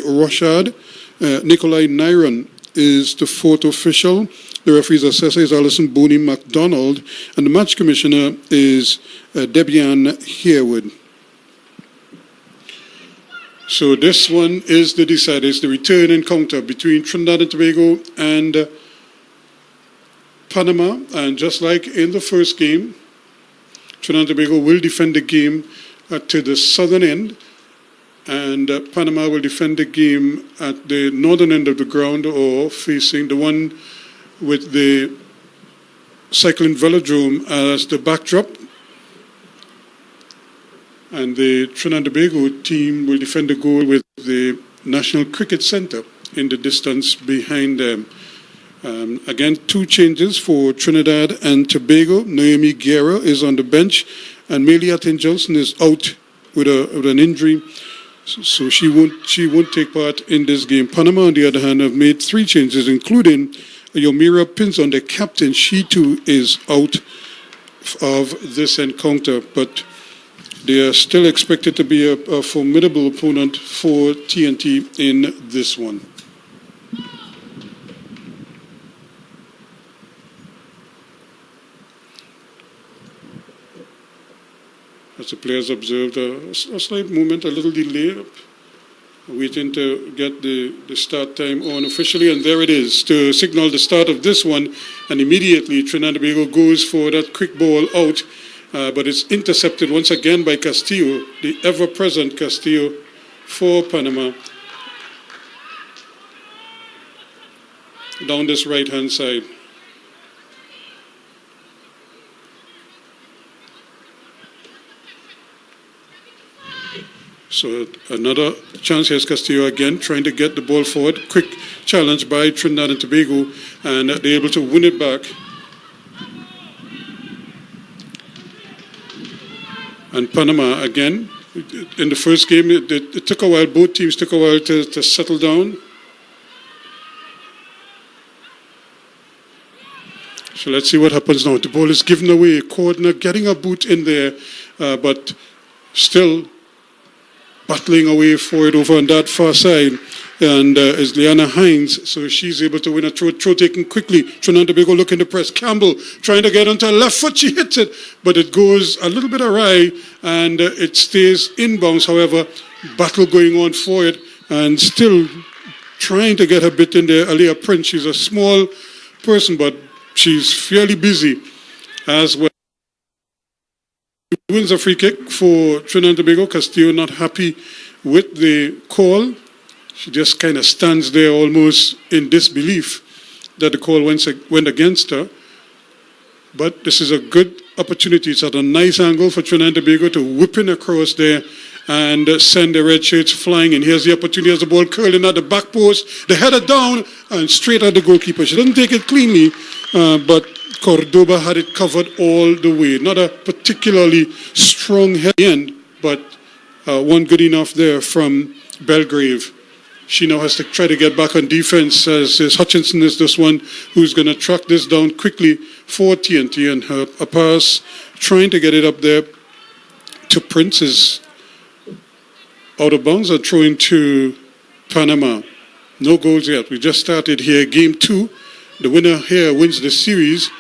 Rochard. Nikolai Nyron is the fourth official. The referee's assessor is Alison Boney MacDonald. And the match commissioner is Debian Harewood. So this one is the decider. It's the return encounter between Trinidad and Tobago and Panama. And just like in the first game, Trinidad and Tobago will defend the game to the southern end. And Panama will defend the game at the northern end of the ground, or facing the one with the cycling velodrome as the backdrop. And the Trinidad and Tobago team will defend the goal with the National Cricket Centre in the distance behind them. Again, two changes for Trinidad and Tobago. Naomi Guerra is on the bench, and Maylie Johnson is out with an injury. So she won't take part in this game. Panama, on the other hand, have made three changes, including Yomira Pinzon, the captain. She too is out of this encounter, but they are still expected to be a formidable opponent for TNT in this one. As the players observed, a slight movement, a little delay, waiting to get the start time on officially, and there it is to signal the start of this one. And immediately Trinidad and Tobago goes for that quick ball out, but it's intercepted once again by Castillo, the ever-present Castillo for Panama, down this right-hand side. So another chance. Here's Castillo again, trying to get the ball forward. Quick challenge by Trinidad and Tobago, and they're able to win it back. And Panama, again, in the first game, it took a while. Both teams took a while to settle down. So let's see what happens now. The ball is given away. Corner getting a boot in there, but still battling away for it over on that far side, and is Liana Hines, so she's able to win a throw taken quickly. Trinidad and Tobago looking to press. Campbell trying to get onto her left foot, she hits it, but it goes a little bit awry, and it stays inbounds. However, battle going on for it, and still trying to get her bit in there. Aliyah Prince, she's a small person, but she's fairly busy as well. Wins a free kick for Trinidad and Tobago. Castillo not happy with the call. She just kind of stands there almost in disbelief that the call went against her. But this is a good opportunity. It's at a nice angle for Trinidad and Tobago to whip in across there and send the red shirts flying. And here's the opportunity as the ball curling at the back post. The header down and straight at the goalkeeper. She doesn't take it cleanly, but Cordoba had it covered all the way. Not a particularly strong head end, but one good enough there from Belgrave. She now has to try to get back on defense, as Hutchinson is this one who's going to track this down quickly for TNT, and a pass trying to get it up there to Prince is out of bounds and throwing to Panama. No goals yet. We just started here. Game 2. The winner here wins the series.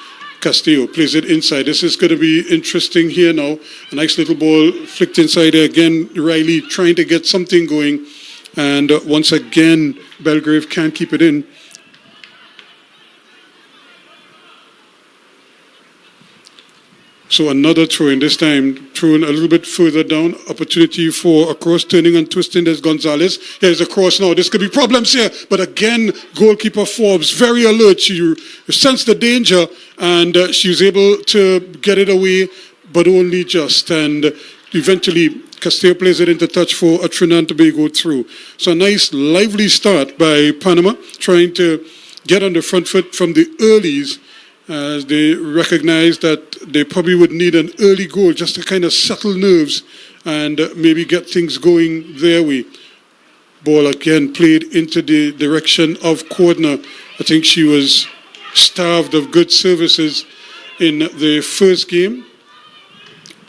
Castillo plays it inside. This is going to be interesting here now. A nice little ball flicked inside there. Again, Riley trying to get something going. And once again, Belgrave can't keep it in. So another throw-in, this time thrown a little bit further down. Opportunity for a cross, turning and twisting. There's Gonzalez. Here's a cross now. This could be problems here. But again, goalkeeper Forbes, very alert. She sensed the danger, and she was able to get it away, but only just. And eventually, Castillo plays it into touch for a Trinidad and Tobago through. So a nice, lively start by Panama, trying to get on the front foot from the earlies, as they recognize that they probably would need an early goal just to kind of settle nerves and maybe get things going their way. Ball again played into the direction of Cordner. I think she was starved of good services in the first game.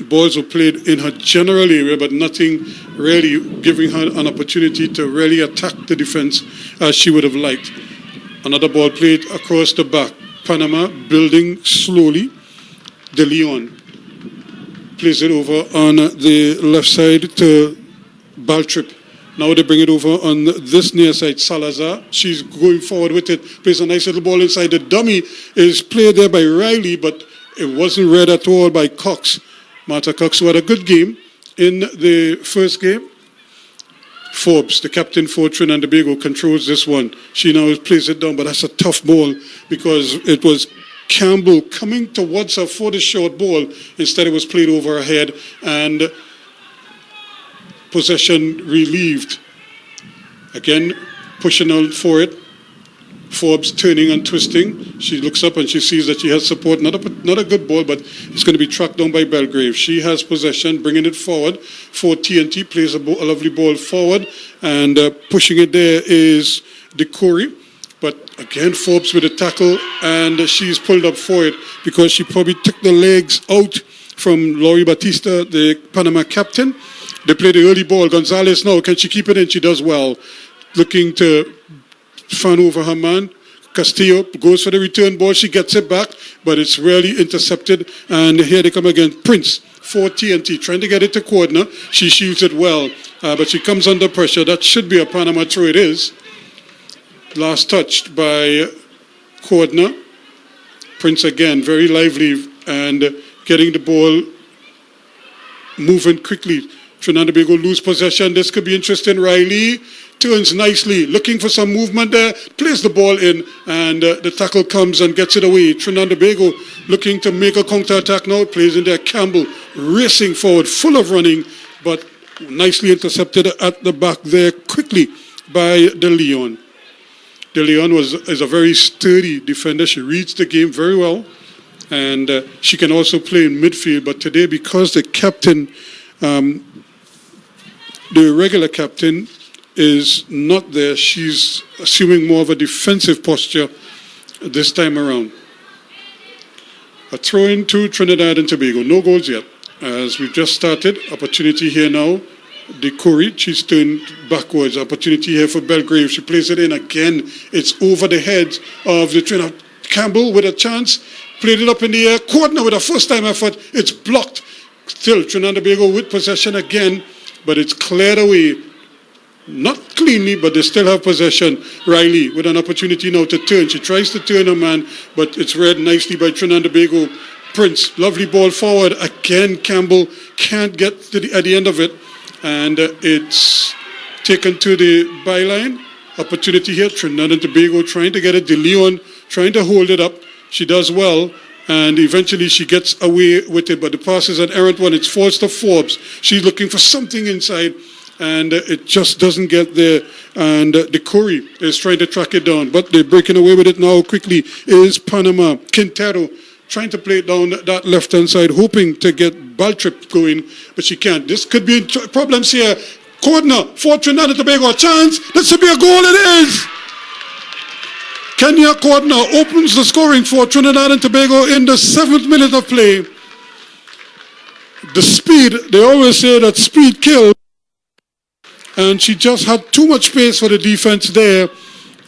balls were played in her general area, but nothing really giving her an opportunity to really attack the defense as she would have liked. Another ball played across the back. Panama building slowly. De Leon plays it over on the left side to Baltrip. Now they bring it over on this near side. Salazar, she's going forward with it. Plays a nice little ball inside. The dummy is played there by Riley, but it wasn't read at all by Cox. Martha Cox, who had a good game in the first game. Forbes, the captain for Trinidad and Tobago, controls this one. She now plays it down, but that's a tough ball because it was Campbell coming towards her for the short ball. Instead, it was played over her head and possession relieved. Again, pushing out for it. Forbes turning and twisting. She looks up and she sees that she has support. Not a good ball, but it's going to be tracked down by Belgrave. She has possession, bringing it forward for TNT. Plays a lovely ball forward, and pushing it there is DeCory. But again, Forbes with a tackle, and she's pulled up for it because she probably took the legs out from Laurie Batista, the Panama captain. They play the early ball. Gonzalez now, can she keep it in? She does well. Looking to fan over her man. Castillo goes for the return ball. She gets it back, but it's really intercepted. And here they come again. Prince for TNT, trying to get it to Cordner. She shields it well, but she comes under pressure. That should be a Panama throw. It is. Last touched by Cordner. Prince again, very lively and getting the ball moving quickly. Trinidad and Tobago lose possession. This could be interesting. Riley turns nicely, looking for some movement there, plays the ball in, and the tackle comes and gets it away. Trinidad and Tobago looking to make a counter-attack now, plays in there. Campbell racing forward, full of running, but nicely intercepted at the back there quickly by De Leon. De Leon is a very sturdy defender. She reads the game very well, and she can also play in midfield, but today, because the captain, the regular captain, is not there, she's assuming more of a defensive posture this time around. A throw in to Trinidad and Tobago. No goals yet, as we've just started. Opportunity here now. DeCory, she's turned backwards. Opportunity here for Belgrave. She plays it in again. It's over the heads of the Trinidad. Campbell with a chance. Played it up in the air. Cordner with a first-time effort. It's blocked. Still, Trinidad and Tobago with possession again, but it's cleared away. Not cleanly, but they still have possession. Riley with an opportunity now to turn. She tries to turn her man, but it's read nicely by Trinidad and Tobago. Prince, lovely ball forward. Again, Campbell can't get to at the end of it. And it's taken to the byline. Opportunity here. Trinidad and Tobago trying to get it. De Leon trying to hold it up. She does well. And eventually she gets away with it. But the pass is an errant one. It's forced to Forbes. She's looking for something inside. And it just doesn't get there. And DeCory is trying to track it down. But they're breaking away with it now quickly. Is Panama. Quintero trying to play it down that left-hand side, hoping to get Baltrip going. But she can't. This could be problems here. Cordner for Trinidad and Tobago. A chance. This should be a goal. It is. Kenya Cordner opens the scoring for Trinidad and Tobago in the 7th minute of play. The speed, they always say that speed kills. And she just had too much space for the defense there.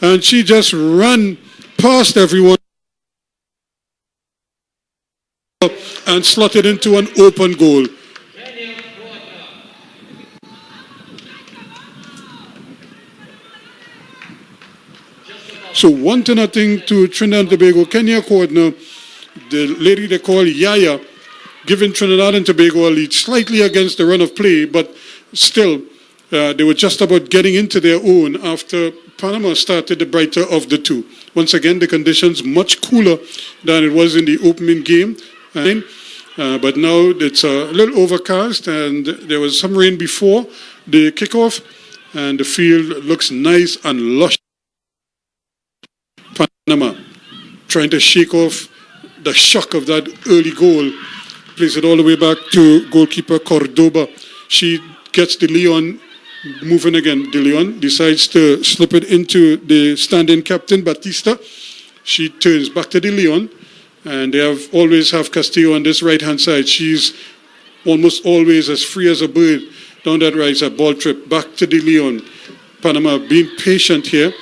And she just ran past everyone and slotted into an open goal. So 1-0 to Trinidad and Tobago. Kenya Cordner, the lady they call Yaya, giving Trinidad and Tobago a lead slightly against the run of play, but still they were just about getting into their own after Panama started the brighter of the two. Once again, the conditions much cooler than it was in the opening game. But now it's a little overcast, and there was some rain before the kickoff, and the field looks nice and lush. Panama trying to shake off the shock of that early goal. Plays it all the way back to goalkeeper Cordoba. She gets De Leon moving again. De Leon decides to slip it into the stand-in captain, Batista. She turns back to De Leon, and they always have Castillo on this right-hand side. She's almost always as free as a bird down that right side. Ball trip back to De Leon. Panama being patient here.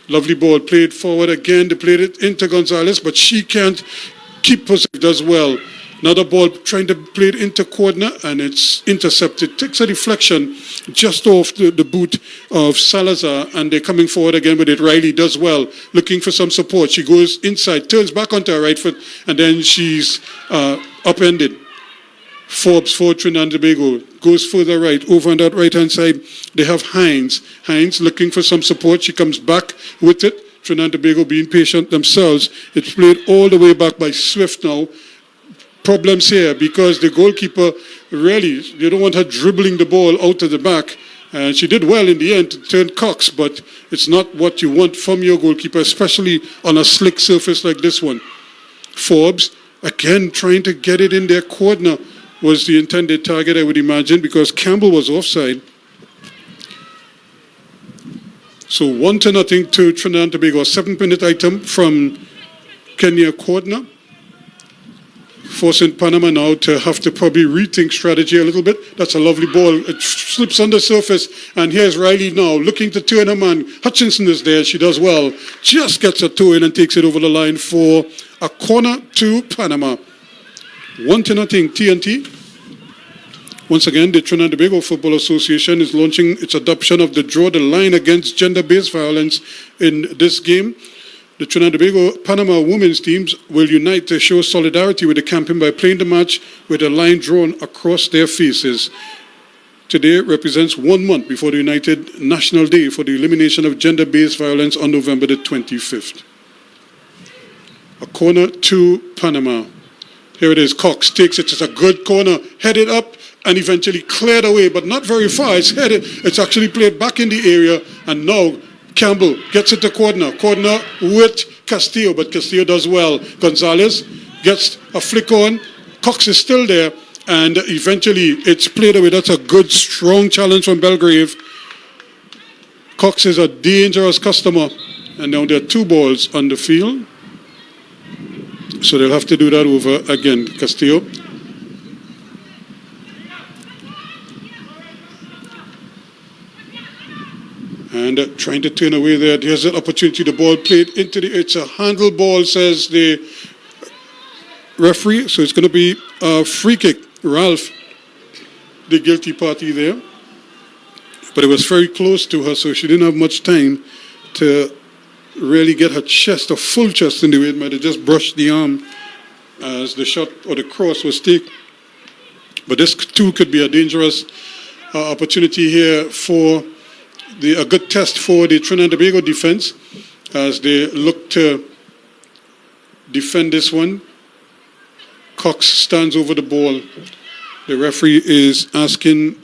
Lovely ball played forward again. They played it into Gonzalez, but she can't keep possession. Does well. Another ball trying to play it into corner, and it's intercepted. Takes a deflection just off the boot of Salazar, and they're coming forward again with it. Riley does well, looking for some support. She goes inside, turns back onto her right foot, and then she's upended. Forbes for Trinidad and Tobago goes further right. Over on that right-hand side, they have Hines. Hines looking for some support. She comes back with it. Trinidad and Tobago being patient themselves. It's played all the way back by Swift now. Problems here because the goalkeeper really, they don't want her dribbling the ball out of the back. And she did well in the end to turn Cox, but it's not what you want from your goalkeeper, especially on a slick surface like this one. Forbes, again, trying to get it in their corner was the intended target, I would imagine, because Campbell was offside. So 1-0 to Trinidad and Tobago. A 7-minute item from Kenya corner, forcing Panama now to have to probably rethink strategy a little bit. That's a lovely ball. It slips on the surface, and here's Riley now looking to turn her man. Hutchinson is there. She does well. Just gets a toe in and takes it over the line for a corner to Panama. 1-0 TNT. Once again, the Trinidad and Tobago Football Association is launching its adoption of the Draw the Line against gender-based violence in this game. The Trinidad and Tobago Panama women's teams will unite to show solidarity with the campaign by playing the match with a line drawn across their faces. Today represents 1 month before the United National Day for the elimination of gender-based violence on November the 25th. A corner to Panama. Here it is. Cox takes it. It's a good corner. Headed up and eventually cleared away, but not very far. It's headed. It's actually played back in the area, and now Campbell gets it to corner. Corner with Castillo, but Castillo does well. Gonzalez gets a flick on. Cox is still there, and eventually it's played away. That's a good, strong challenge from Belgrave. Cox is a dangerous customer, and now there are 2 balls on the field. So they'll have to do that over again. Castillo. And trying to turn away there. There's an opportunity. The ball played into the... It's a handle ball, says the referee. So it's going to be a free kick. Ralph, the guilty party there. But it was very close to her, so she didn't have much time to really get her chest, a full chest in the way. It might have just brushed the arm as the shot or the cross was taken. But this too could be a dangerous opportunity here for a good test for the Trinidad and Tobago defense as they look to defend this one. Cox stands over the ball. The referee is asking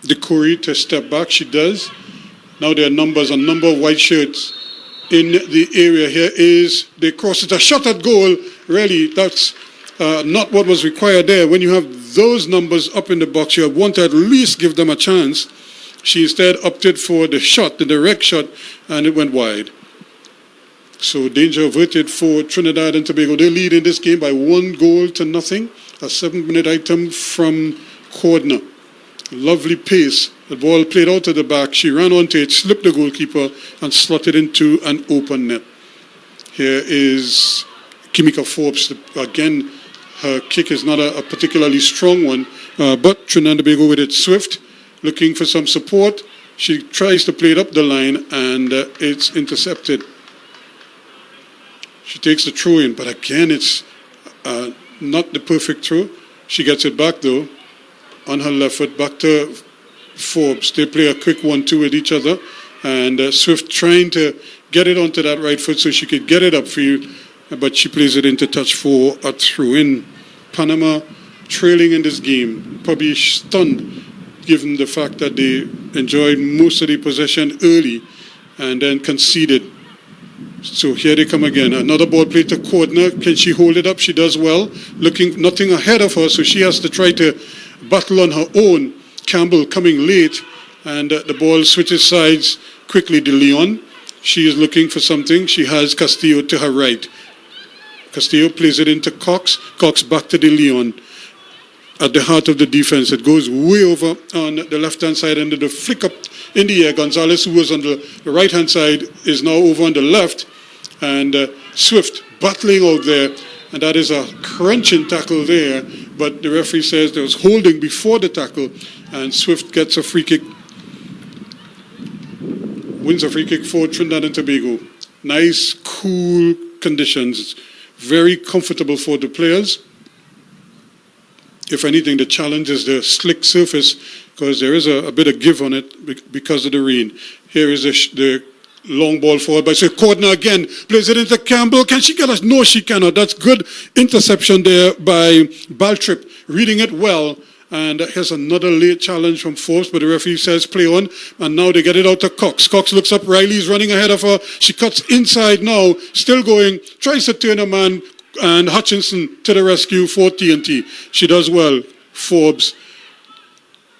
the Curry to step back. She does. Now there are numbers, a number of white shirts in the area. Here is the cross. It's a shot at goal. Really, that's not what was required there. When you have those numbers up in the box, you want to at least give them a chance. She instead opted for the shot, the direct shot, and it went wide. So danger averted for Trinidad and Tobago. They lead in this game by 1-0. A 7-minute item from corner. Lovely pace. The ball played out of the back. She ran onto it, slipped the goalkeeper, and slotted into an open net. Here is Kimika Forbes. Again, her kick is not a particularly strong one, but Trinidad and Tobago with it swift, looking for some support. She tries to play it up the line, and it's intercepted. She takes the throw in, but again, it's not the perfect throw. She gets it back, though, on her left foot, back to Forbes. They play a quick 1-2 with each other, and Swift trying to get it onto that right foot so she could get it upfield, but she plays it into touch for a throw-in. Panama trailing in this game, probably stunned, given the fact that they enjoyed most of the possession early and then conceded. So here they come again. Another ball played to corner. Can she hold it up? She does well. Nothing ahead of her, so she has to try to battle on her own. Campbell coming late, and the ball switches sides quickly. De Leon, she is looking for something. She has Castillo to her right. Castillo plays it into Cox. Cox back to De Leon. at the heart of the defense. It goes way over on the left-hand side, and the flick up in the air. Gonzalez, who was on the right-hand side, is now over on the left, and Swift battling out there, and that is a crunching tackle there, but the referee says there was holding before the tackle, and Swift gets a free kick, wins a free kick for Trinidad and Tobago. Nice, cool conditions, very comfortable for the players. If anything, the challenge is the slick surface, because there is a bit of give on it because of the rain. Here is the long ball forward by Cordner again, plays it into Campbell. Can she get us? No, she cannot. That's good interception there by Baltrip, reading it well. And here's another late challenge from Forbes, but the referee says play on. And now they get it out to Cox. Cox looks up. Riley's running ahead of her. She cuts inside now, still going, tries to turn a man, and Hutchinson to the rescue for TNT. She does well. Forbes,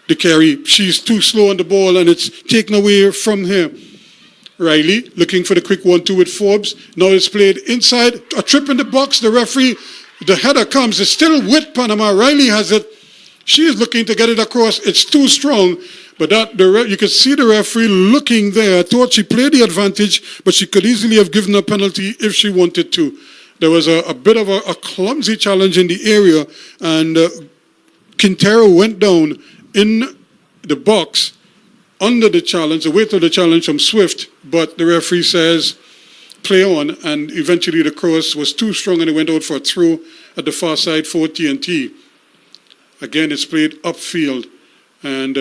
the carry. She's too slow on the ball, and it's taken away from her. Riley looking for the quick 1-2 with Forbes. Now it's played inside. A trip in the box. The referee, the header comes. It's still with Panama. Riley has it. She is looking to get it across. It's too strong. But you can see the referee looking there. I thought she played the advantage, but she could easily have given a penalty if she wanted to. There was a bit of a clumsy challenge in the area, and Quintero went down in the box under the challenge, the weight of the challenge from Swift, but the referee says play on, and eventually the cross was too strong and it went out for a throw at the far side for TNT. Again, it's played upfield, and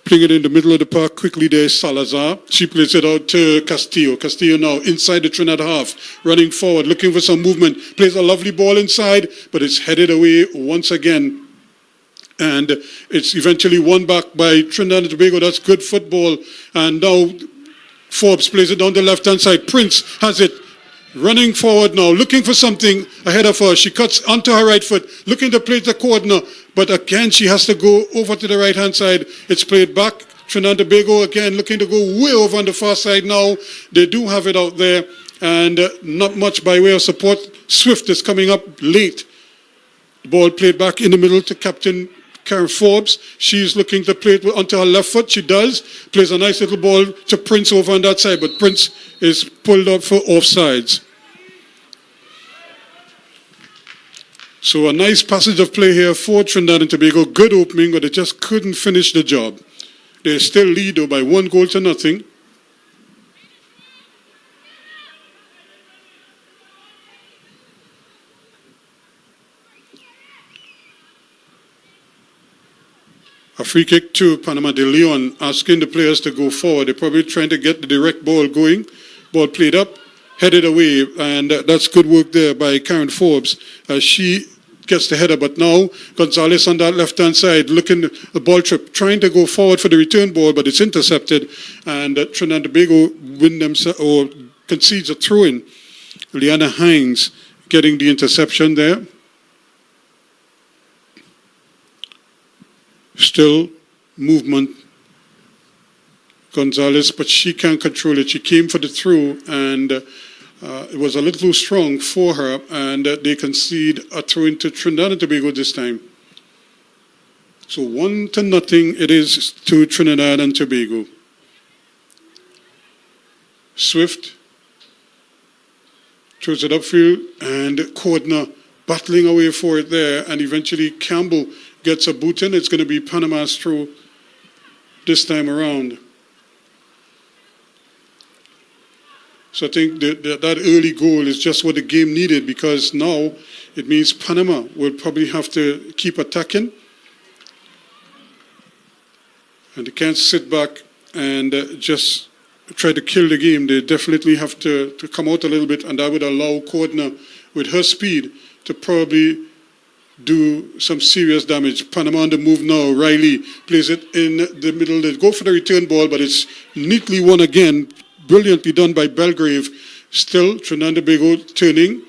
playing it in the middle of the park quickly there is Salazar. She plays it out to Castillo. Castillo now inside the Trinidad half, running forward, looking for some movement. Plays a lovely ball inside, but it's headed away once again. And it's eventually won back by Trinidad and Tobago. That's good football. And now Forbes plays it down the left-hand side. Prince has it. Running forward now, looking for something ahead of her. She cuts onto her right foot, looking to play the corner. But again, she has to go over to the right-hand side. It's played back. Trinidad and Tobago again looking to go way over on the far side now. They do have it out there, and not much by way of support. Swift is coming up late. The ball played back in the middle to Captain Karen Forbes. She's looking to play it onto her left foot. She does. Plays a nice little ball to Prince over on that side, but Prince is pulled up for offsides. So a nice passage of play here for Trinidad and Tobago. Good opening, but they just couldn't finish the job. They still lead though by 1-0. A free kick to Panama de Leon, asking the players to go forward. They're probably trying to get the direct ball going. Ball played up, headed away, and that's good work there by Karen Forbes. She gets the header, but now Gonzalez on that left-hand side, looking at the ball trip, trying to go forward for the return ball, but it's intercepted, and Trinidad and Tobago concedes a throw-in. Liana Hines getting the interception there. Still movement. Gonzalez, but she can't control it. She came for the throw, and it was a little too strong for her, and they concede a throw into Trinidad and Tobago this time. So 1-0 it is to Trinidad and Tobago. Swift throws it upfield, and Cordner battling away for it there, and eventually Campbell gets a boot in. It's going to be Panama's throw this time around. So I think that early goal is just what the game needed, because now it means Panama will probably have to keep attacking. And they can't sit back and just try to kill the game. They definitely have to come out a little bit, and that would allow Cordner, with her speed, to probably do some serious damage. Panama on the move now. Riley plays it in the middle. They go for the return ball, but it's neatly won again. Brilliantly done by Belgrave. Still, Trinidad and Tobago turning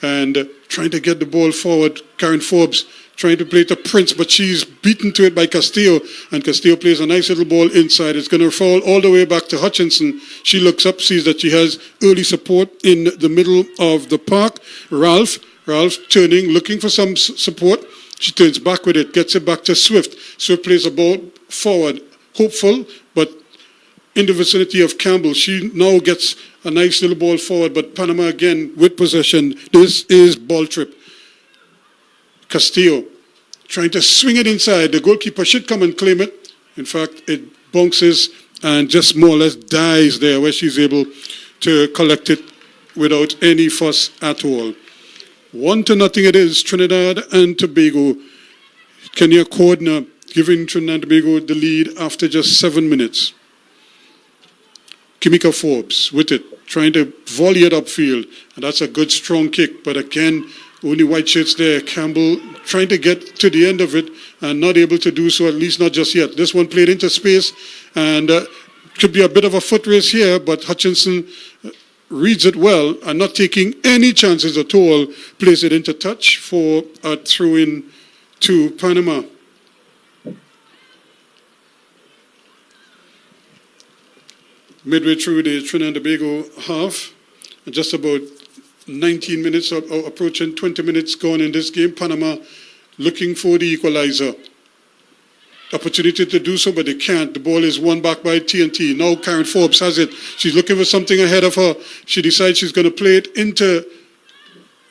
and trying to get the ball forward. Karen Forbes trying to play to Prince, but she's beaten to it by Castillo, and Castillo plays a nice little ball inside. It's going to fall all the way back to Hutchinson. She looks up, sees that she has early support in the middle of the park. Ralph turning, looking for some support. She turns back with it, gets it back to Swift. Swift plays the ball forward, hopeful, but in the vicinity of Campbell. She now gets a nice little ball forward, but Panama again with possession. This is ball trip. Castillo trying to swing it inside. The goalkeeper should come and claim it. In fact, it bounces and just more or less dies there, where she's able to collect it without any fuss at all. 1-0 it is, Trinidad and Tobago. Kenya Cordner giving Trinidad and Tobago the lead after just 7 minutes. Kimika Forbes with it, trying to volley it upfield. And that's a good strong kick, but again, only white shirts there. Campbell trying to get to the end of it and not able to do so, at least not just yet. This one played into space and could be a bit of a foot race here, but Hutchinson reads it well and not taking any chances at all, plays it into touch for a throw-in to Panama. Midway through the Trinidad and Tobago half, just about 19 minutes or approaching 20 minutes gone in this game. Panama looking for the equalizer. Opportunity to do so, but they can't. The ball is won back by TNT. Now Karen Forbes has it. She's looking for something ahead of her. She decides she's going to play it into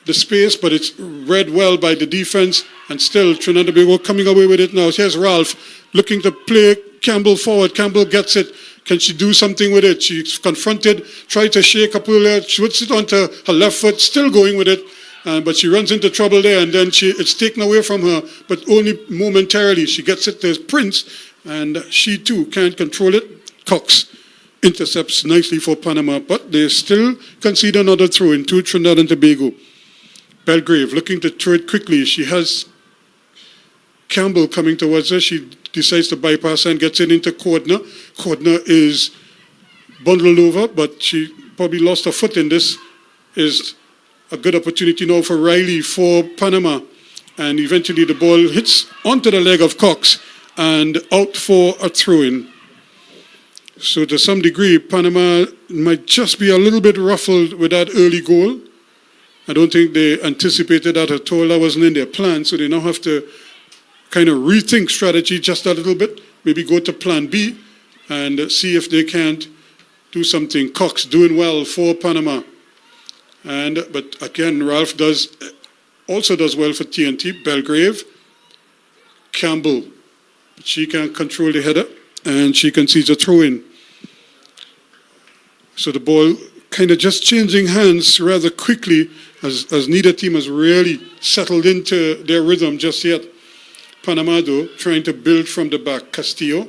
the space, but it's read well by the defense. And still, Trinidad and Tobago coming away with it now. Here's Ralph looking to play Campbell forward. Campbell gets it. Can she do something with it? She's confronted, tried to shake Kapula. She puts it onto her left foot, still going with it. But she runs into trouble there, and then it's taken away from her, but only momentarily. She gets it to Prince, and she too can't control it. Cox intercepts nicely for Panama, but they still concede another throw in to Trinidad and Tobago. Belgrave looking to throw it quickly. She has Campbell coming towards her. She decides to bypass and gets it into Cordner. Cordner is bundled over, but she probably lost her foot in this. Is a good opportunity now for Riley for Panama. And eventually the ball hits onto the leg of Cox and out for a throw-in. So to some degree, Panama might just be a little bit ruffled with that early goal. I don't think they anticipated that at all. That wasn't in their plan. So they now have to kind of rethink strategy just a little bit. Maybe go to plan B and see if they can't do something. Cox doing well for Panama. But again, Ralph also does well for TNT. Belgrave, Campbell, she can control the header and she concedes a throw-in. So the ball kind of just changing hands rather quickly as neither team has really settled into their rhythm just yet. Panama, though, trying to build from the back. Castillo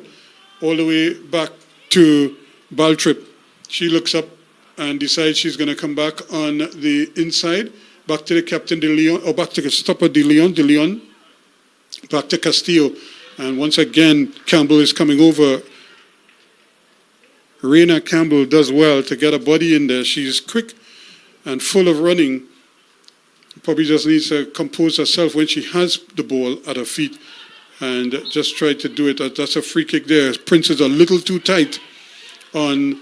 all the way back to Baltrip. She looks up and decides she's going to come back on the inside, back to the captain De Leon, or back to the stopper De Leon, back to Castillo. And once again, Campbell is coming over. Reina Campbell does well to get a body in there. She's quick and full of running. Probably just needs to compose herself when she has the ball at her feet and just try to do it. That's a free kick there. Prince is a little too tight on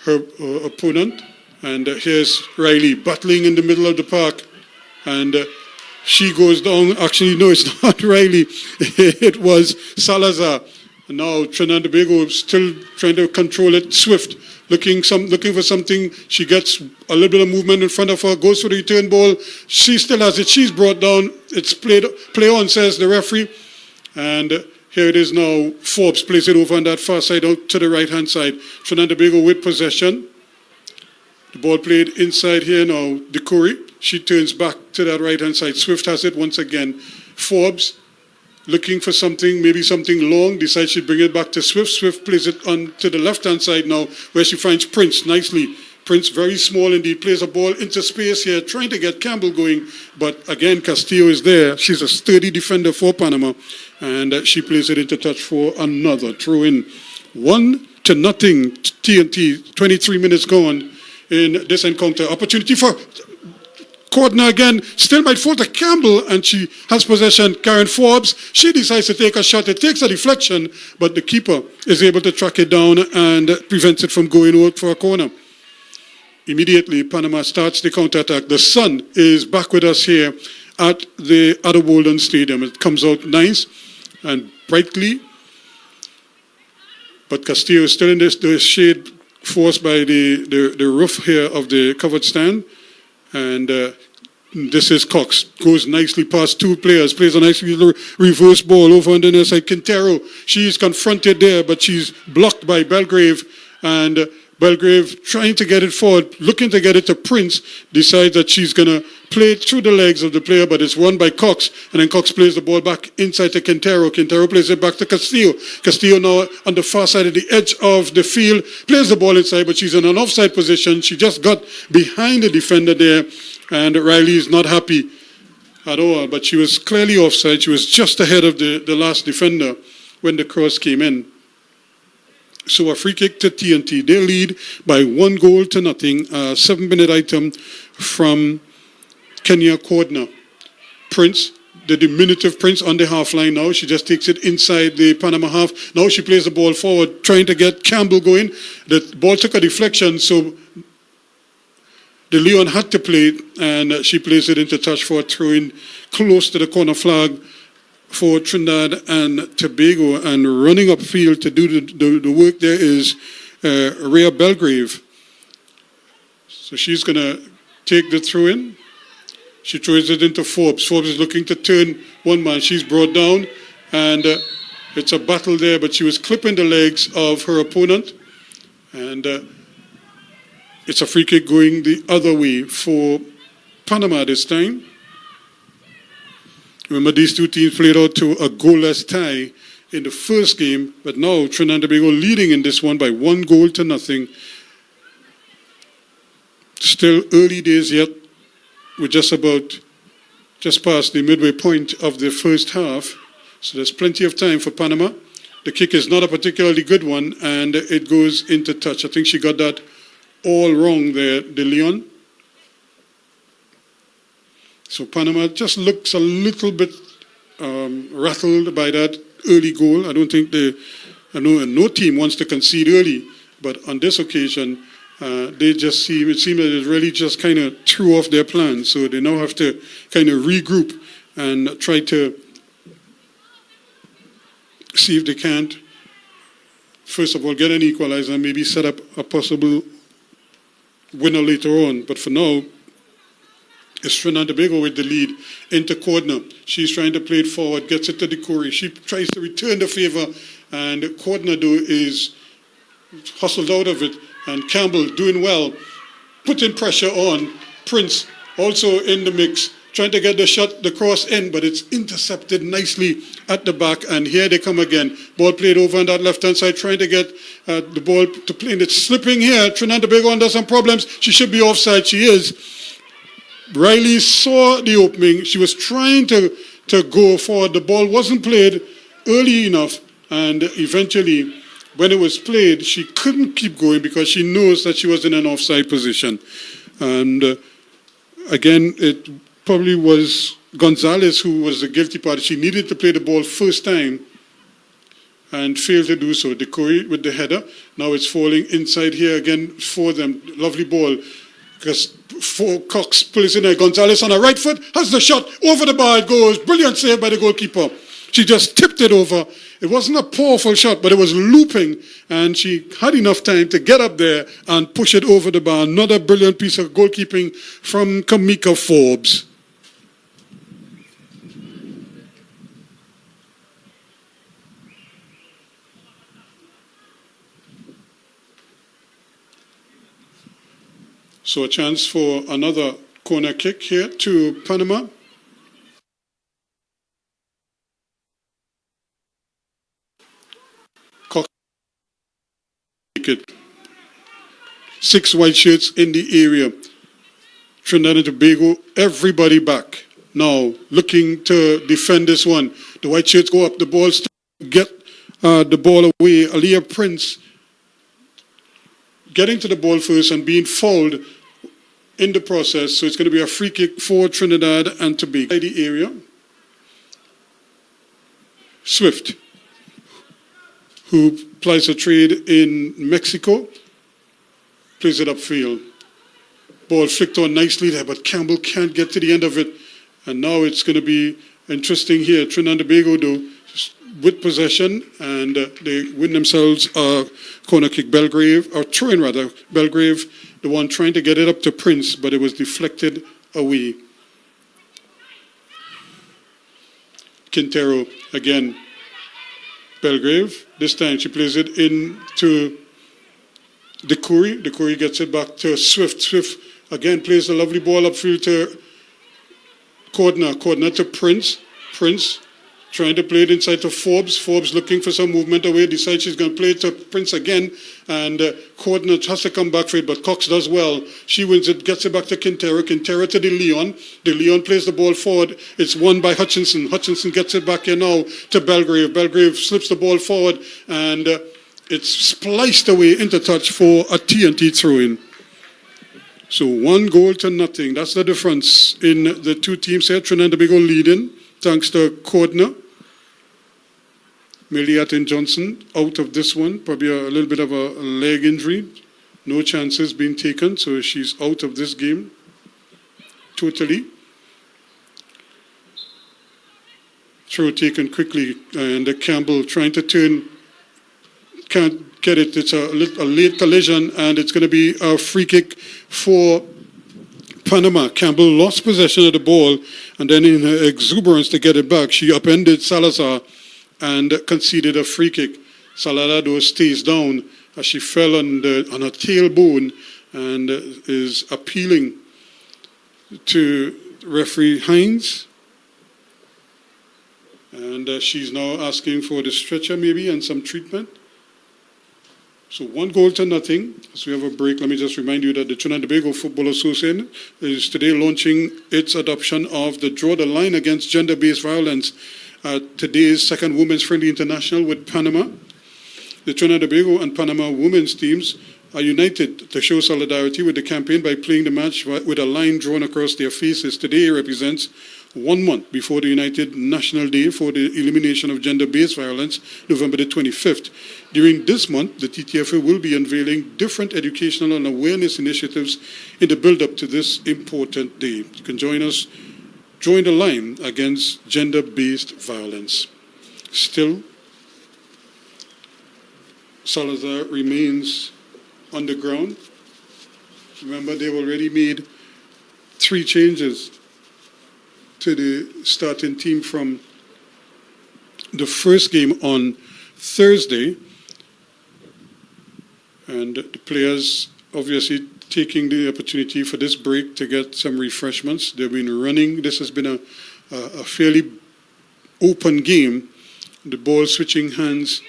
her opponent. And here's Riley battling in the middle of the park. And she goes down. Actually, no, it's not Riley. It was Salazar. And now Trinidad and Tobago still trying to control it. Swift looking for something. She gets a little bit of movement in front of her, goes for the return ball. She still has it. She's brought down. It's play on, says the referee. And here it is now. Forbes plays it over on that far side out to the right-hand side. Trinidad and Tobago with possession. The ball played inside here now. Decory. She turns back to that right-hand side. Swift has it once again. Forbes looking for something, maybe something long, decides she'd bring it back to Swift. Swift plays it on to the left-hand side now, where she finds Prince nicely. Prince, very small indeed, plays a ball into space here, trying to get Campbell going. But again, Castillo is there. She's a sturdy defender for Panama. And she plays it into touch for another throw-in. 1-0 TNT, 23 minutes gone in this encounter. Opportunity for Cordner again, still might fall to Campbell, and she has possession. Karen Forbes, she decides to take a shot. It takes a deflection, but the keeper is able to track it down and prevents it from going out for a corner. Immediately, Panama starts the counterattack. The sun is back with us here at the Bolden Stadium. It comes out nice and brightly, but Castillo is still in the shade forced by the roof here of the covered stand. And this is Cox. Goes nicely past two players. Plays a nice reverse ball over on the near side. Quintero, she's confronted there, but she's blocked by Belgrave. And Belgrave trying to get it forward, looking to get it to Prince, decides that she's going to play it through the legs of the player, but it's won by Cox. And then Cox plays the ball back inside to Quintero. Quintero plays it back to Castillo. Castillo now on the far side of the edge of the field, plays the ball inside, but she's in an offside position. She just got behind the defender there, and Riley is not happy at all, but she was clearly offside. She was just ahead of the last defender when the cross came in. So a free kick to TNT. They lead by 1-0 a 7-minute item from Kenya Cordner. Prince, the diminutive Prince on the half line now. She just takes it inside the Panama half. Now she plays the ball forward, trying to get Campbell going. The ball took a deflection, so the Leon had to play it, and she plays it into touch for a throw-in close to the corner flag for Trinidad and Tobago. And running upfield to do the work there is Rhea Belgrave. So she's going to take the throw-in. She throws it into Forbes. Forbes is looking to turn one man. She's brought down, and it's a battle there, but she was clipping the legs of her opponent. And it's a free kick going the other way for Panama this time. Remember, these two teams played out to a goalless tie in the first game, but now Trinidad and Tobago leading in this one by 1-0. Still early days yet. We're just past the midway point of the first half, so there's plenty of time for Panama. The kick is not a particularly good one, and it goes into touch. I think she got that all wrong there, De Leon. So Panama just looks a little bit rattled by that early goal. I don't think no team wants to concede early, but on this occasion, it seemed that it really just kind of threw off their plans. So they now have to kind of regroup and try to see if they can't, first of all, get an equalizer and maybe set up a possible winner later on. But for now, it's Trinidad and Tobago with the lead into Cordner. She's trying to play it forward, gets it to Decory. She tries to return the favor, and Cordner is hustled out of it. And Campbell doing well, putting pressure on. Prince also in the mix, trying to get the cross in, but it's intercepted nicely at the back. And here they come again. Ball played over on that left-hand side, trying to get the ball to play. And it's slipping here. Trinidad and Tobago under some problems. She should be offside. She is. Riley saw the opening. She was trying to go forward. The ball wasn't played early enough, and eventually, when it was played, she couldn't keep going because she knows that she was in an offside position. And again, it probably was Gonzalez who was the guilty party. She needed to play the ball first time and failed to do so. Decoy with the header. Now it's falling inside here again for them. Lovely ball. Because Cox plays in there. Gonzalez on her right foot has the shot over the bar. It goes. Brilliant save by the goalkeeper. She just tipped it over. It wasn't a powerful shot, but it was looping, and she had enough time to get up there and push it over the bar. Another brilliant piece of goalkeeping from Kamika Forbes. So a chance for another corner kick here to Panama. It. 6 white shirts in the area. Trinidad and Tobago, everybody back. Now, looking to defend this one. The white shirts go up, the ball get the ball away. Aaliyah Prince getting to the ball first and being fouled in the process. So it's going to be a free kick for Trinidad and Tobago. The area. Swift, who plays a trade in Mexico, plays it upfield. Ball flicked on nicely there, but Campbell can't get to the end of it. And now it's going to be interesting here. Trinidad and Tobago, though, with possession, and they win themselves a corner kick. Belgrave, or throwing rather, Belgrave, the one trying to get it up to Prince, but it was deflected away. Quintero again. Belgrave, this time she plays it into Decoury. Decoury gets it back to Swift. Swift again plays a lovely ball upfield to Cordner. Cordner to Prince. Prince trying to play it inside to Forbes. Forbes looking for some movement away. Decides she's going to play it to Prince again. And Cordner has to come back for it, but Cox does well. She wins it, gets it back to Quintero. Quintero to De Leon. De Leon plays the ball forward. It's won by Hutchinson. Hutchinson gets it back here now to Belgrave. Belgrave slips the ball forward, and it's spliced away into touch for a TNT throw-in. So 1-0. That's the difference in the two teams here. Trinidad and Tobago leading, thanks to Cordner. Milliat and Johnson out of this one. Probably a little bit of a leg injury. No chances being taken, so she's out of this game totally. Throw taken quickly, and Campbell trying to turn. Can't get it. It's a late collision, and it's going to be a free kick for Panama. Campbell lost possession of the ball, and then in her exuberance to get it back, she upended Salazar and conceded a free kick. Salazar stays down as she fell on her tailbone and is appealing to referee Hines. And she's now asking for the stretcher maybe and some treatment. So 1-0. As we have a break, let me just remind you that the Trinidad and Tobago Football Association is today launching its adoption of the Draw the Line Against Gender-Based Violence at today's second Women's Friendly International with Panama. The Trinidad and Tobago and Panama women's teams are united to show solidarity with the campaign by playing the match with a line drawn across their faces. Today represents 1 month before the United National Day for the Elimination of Gender-Based Violence, November the 25th. During this month, the TTFA will be unveiling different educational and awareness initiatives in the build-up to this important day. You can join us, join the line against gender-based violence. Still, Salazar remains on the ground. Remember, they've already made 3 changes to the starting team from the first game on Thursday. And the players obviously taking the opportunity for this break to get some refreshments. They've been running. This has been a fairly open game. The ball switching hands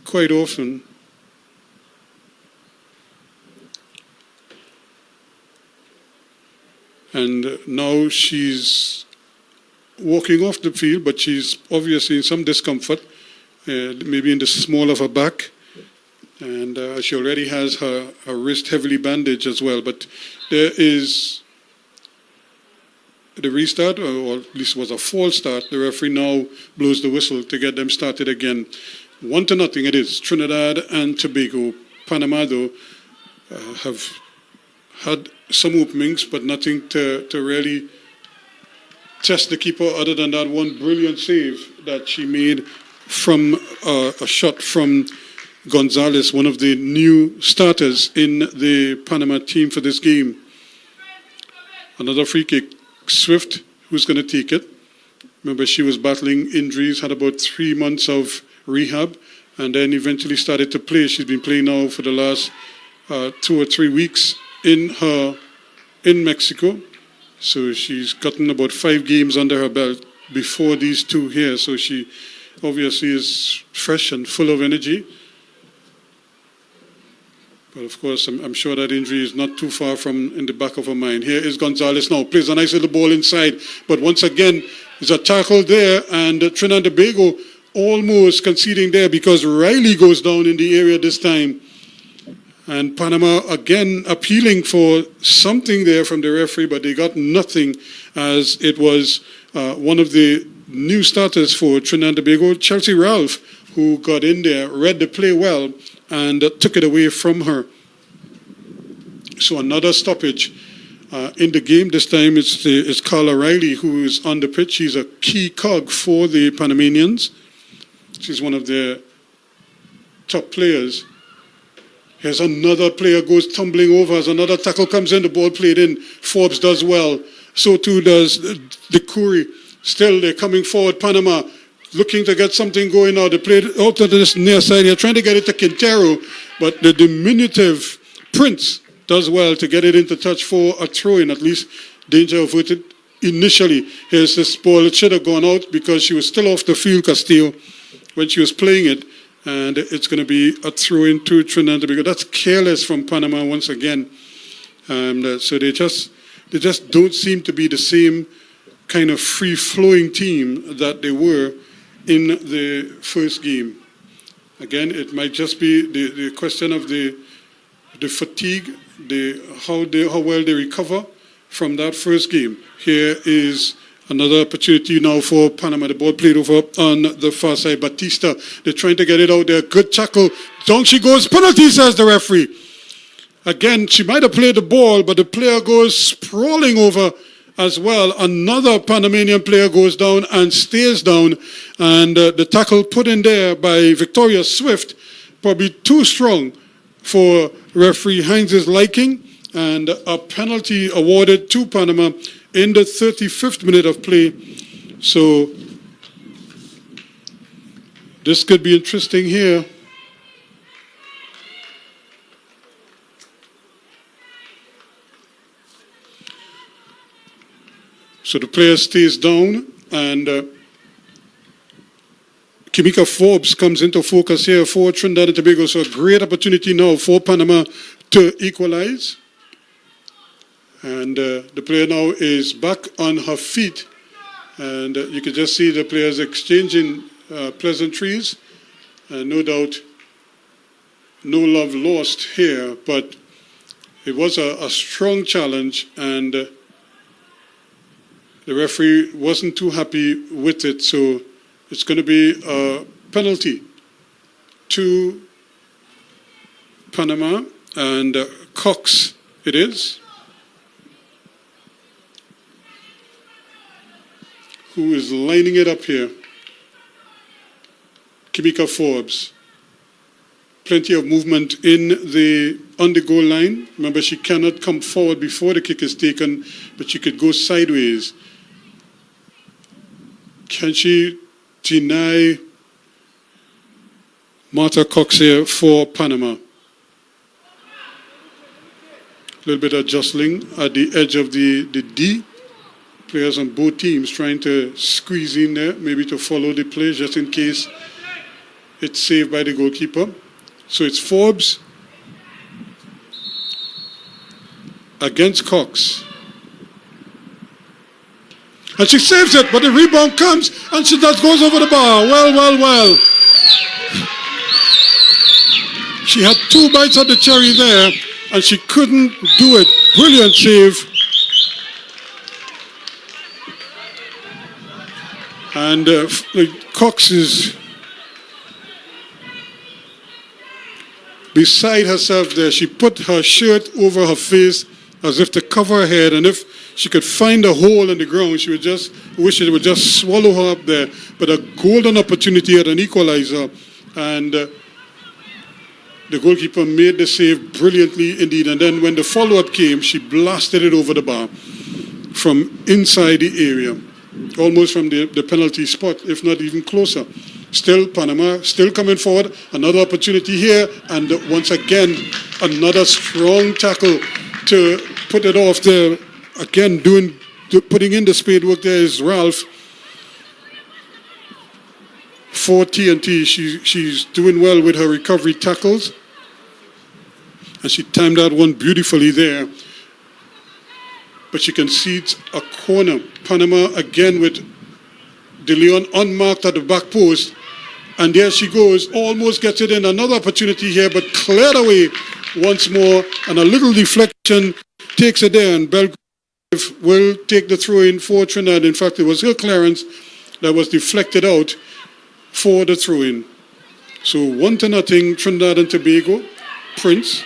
quite often. And now she's walking off the field, but she's obviously in some discomfort, maybe in the small of her back. And she already has her wrist heavily bandaged as well. But there is the restart, or at least was a false start. The referee now blows the whistle to get them started again. 1-0 it is. Trinidad and Tobago. Panama, though, have had some openings, but nothing to really test the keeper other than that one brilliant save that she made from a shot from Gonzalez, one of the new starters in the Panama team for this game. Another free kick. Swift, who's going to take it. Remember, she was battling injuries, had about 3 months of rehab, and then eventually started to play. She's been playing now for the last 2 or 3 weeks in Mexico. So she's gotten about 5 games under her belt before these 2 here. So she obviously is fresh and full of energy. But of course, I'm sure that injury is not too far from in the back of her mind. Here is Gonzalez now. Plays a nice little ball inside. But once again, there's a tackle there. And Trinidad and Tobago almost conceding there because Riley goes down in the area this time. And Panama again appealing for something there from the referee, but they got nothing, as it was one of the new starters for Trinidad and Tobago, Chelsea Ralph, who got in there, read the play well, and took it away from her. So another stoppage. in the game. This time it's Carla Riley who is on the pitch. She's a key cog for the Panamanians. She's one of their top players. Here's another player goes tumbling over as another tackle comes in, the ball played in. Forbes does well. So too does the Curry. Still, they're coming forward. Panama looking to get something going now. They played out to this near side here, trying to get it to Quintero, but the diminutive Prince does well to get it into touch for a throw-in, at least danger averted initially. Here's this ball. It should have gone out because she was still off the field, Castillo, when she was playing it. And it's going to be a throw-in to Trinidad and Tobago. That's careless from Panama once again. And so they just don't seem to be the same kind of free-flowing team that they were in the first game. Again, it might just be the question of the fatigue, how well they recover from that first game. Here is another opportunity now for Panama. The ball played over on the far side. Batista, they're trying to get it out there. Good tackle. Down she goes. Penalty, says the referee. Again, she might have played the ball, but the player goes sprawling over as well. Another Panamanian player goes down and stays down. And the tackle put in there by Victoria Swift, probably too strong for referee Hines' liking. And a penalty awarded to Panama in the 35th minute of play. So this could be interesting here. So the player stays down, and Kimika Forbes comes into focus here for Trinidad and Tobago. So a great opportunity now for Panama to equalize. And the player now is back on her feet. And you can just see the players exchanging pleasantries. No doubt, no love lost here. But it was a strong challenge. And the referee wasn't too happy with it. So it's going to be a penalty to Panama. And Cox it is, who is lining it up here. Kimika Forbes. Plenty of movement on the goal line. Remember, she cannot come forward before the kick is taken, but she could go sideways. Can she deny Martha Cox here for Panama? A little bit of jostling at the edge of the D. Players on both teams trying to squeeze in there, maybe to follow the play just in case it's saved by the goalkeeper. So it's Forbes against Cox. And she saves it, but the rebound comes and she just goes over the bar. Well. She had two bites of the cherry there and she couldn't do it. Brilliant save. And Cox is beside herself there. She put her shirt over her face as if to cover her head. And if she could find a hole in the ground, she would just wish it would just swallow her up there. But a golden opportunity at an equalizer. And the goalkeeper made the save brilliantly indeed. And then when the follow-up came, she blasted it over the bar from inside the area. Almost from the penalty spot, if not even closer. Still, Panama still coming forward. Another opportunity here. And once again, another strong tackle to put it off there. Again, putting in the spade work there is Ralph. For TNT, she's doing well with her recovery tackles. And she timed that one beautifully there. But she concedes a corner. Panama again with De Leon unmarked at the back post. And there she goes, almost gets it in. Another opportunity here, but cleared away once more. And a little deflection takes it there. And Belgrave will take the throw in for Trinidad. In fact, it was her clearance that was deflected out for the throw in. So 1-0, Trinidad and Tobago. Prince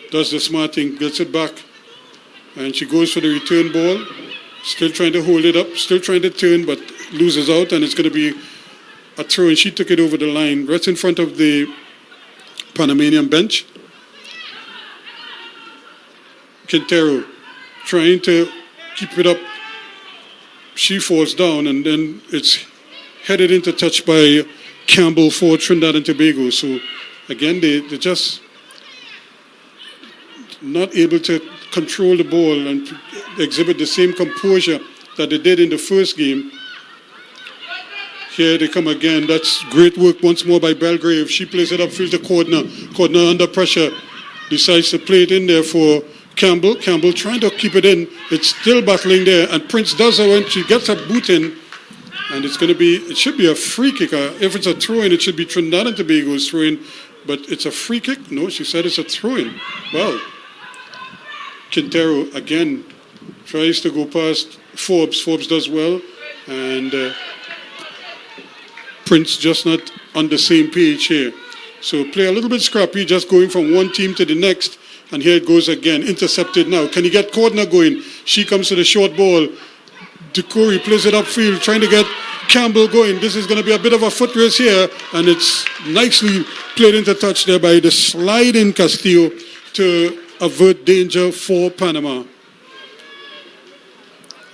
does the smart thing, gets it back And she goes for the return ball, still trying to hold it up, still trying to turn, but loses out, and it's going to be a throw, and she took it over the line, right in front of the Panamanian bench. Quintero trying to keep it up. She falls down, and then it's headed into touch by Campbell for Trinidad and Tobago. So again, they're just not able to control the ball and exhibit the same composure that they did in the first game. Here they come again. That's great work once more by Belgrave. She plays it upfield to Cordner. Cordner under pressure decides to play it in there for Campbell. Campbell trying to keep it in. It's still battling there, and Prince does it when she gets her boot in. And it should be a free kick. If it's a throw-in, it should be Trinidad and Tobago's throw-in. But it's a free kick? No, she said it's a throw-in. Wow. Quintero again tries to go past Forbes. Forbes does well. And Prince just not on the same page here. So play a little bit scrappy, just going from one team to the next. And here it goes again, intercepted now. Can you get Cordner going? She comes to the short ball. Ducouri plays it upfield, trying to get Campbell going. This is going to be a bit of a foot race here. And it's nicely played into touch there by the sliding Castillo to avert danger for Panama.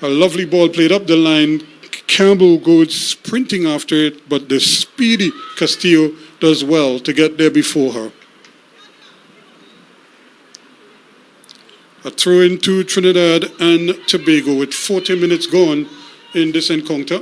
A lovely ball played up the line. Campbell goes sprinting after it, but the speedy Castillo does well to get there before her. A throw in to Trinidad and Tobago with 40 minutes gone in this encounter.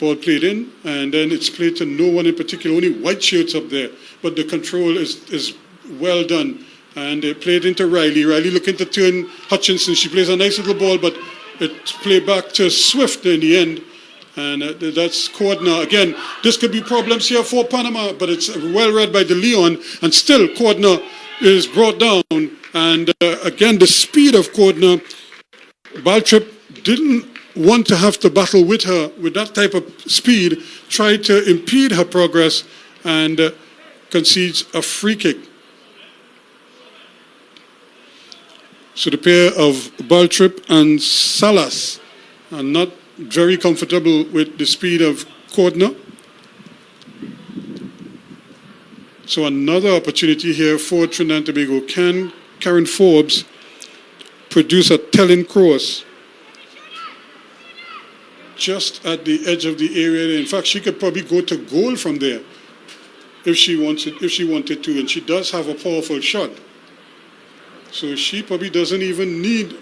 Ball played in, and then it's played to no one in particular, only white shirts up there. But the control is well done. And they played into Riley. Riley looking to turn Hutchinson. She plays a nice little ball, but it's played back to Swift in the end. And that's Cordner. Again, this could be problems here for Panama, but it's well read by De Leon. And still, Cordner is brought down. And again, the speed of Cordner, Baltrip didn't want to have to battle with her with that type of speed, tried to impede her progress, and concedes a free kick. So the pair of Baltrip and Salas are not very comfortable with the speed of Cordner. So another opportunity here for Trinidad and Tobago. Can Karen Forbes produce a telling cross just at the edge of the area? In fact, she could probably go to goal from there if she wanted to, and she does have a powerful shot. So she probably doesn't even need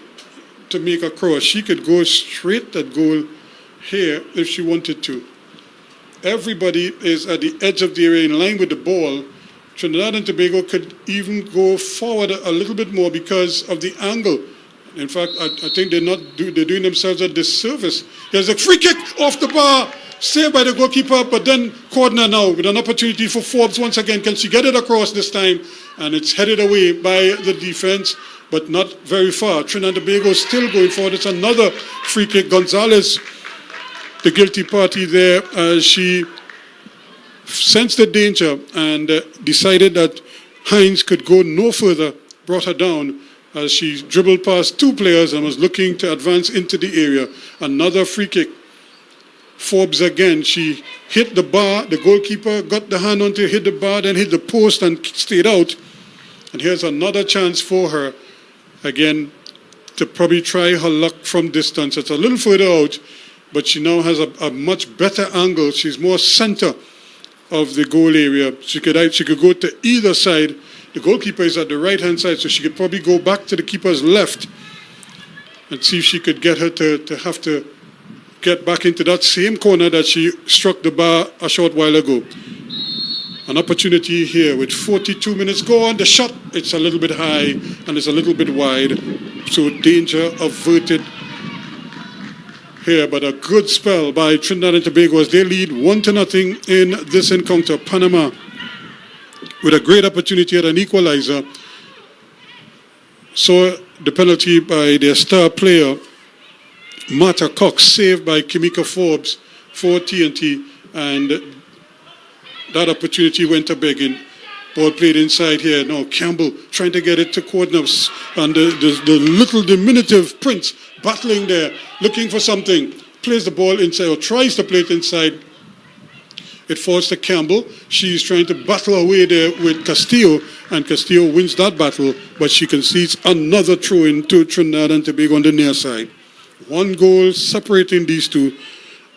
to make a cross. She could go straight at goal here if she wanted to. Everybody is at the edge of the area in line with the ball. Trinidad and Tobago could even go forward a little bit more because of the angle. In fact, I think they're doing themselves a disservice. There's a free kick off the bar, saved by the goalkeeper, but then Cordner now with an opportunity for Forbes once again. Can she get it across this time? And it's headed away by the defense, but not very far. Trinidad and Tobago still going forward. It's another free kick. Gonzalez, the guilty party there, as she sensed the danger and decided that Hines could go no further, brought her down as she dribbled past two players and was looking to advance into the area. Another free kick. Forbes again, she hit the bar, the goalkeeper got the hand onto it, hit the bar, then hit the post and stayed out. And here's another chance for her, again, to probably try her luck from distance. It's a little further out, but she now has a much better angle. She's more center of the goal area. She could go to either side. The goalkeeper is at the right-hand side, so she could probably go back to the keeper's left and see if she could get her to have to get back into that same corner that she struck the bar a short while ago. An opportunity here with 42 minutes go on. The shot, it's a little bit high and it's a little bit wide, so danger averted here, but a good spell by Trinidad and Tobago as they lead 1-0 in this encounter. Panama with a great opportunity at an equalizer. Saw the penalty by their star player, Martha Cox, saved by Kimika Forbes for TNT, and that opportunity went a begging. Ball played inside here. Now Campbell trying to get it to Cordner. And the little diminutive Prince battling there, looking for something. Plays the ball inside, or tries to play it inside. It falls to Campbell. She's trying to battle her way there with Castillo, and Castillo wins that battle, but she concedes another throw-in to Trinidad and Tobago on the near side. One goal separating these two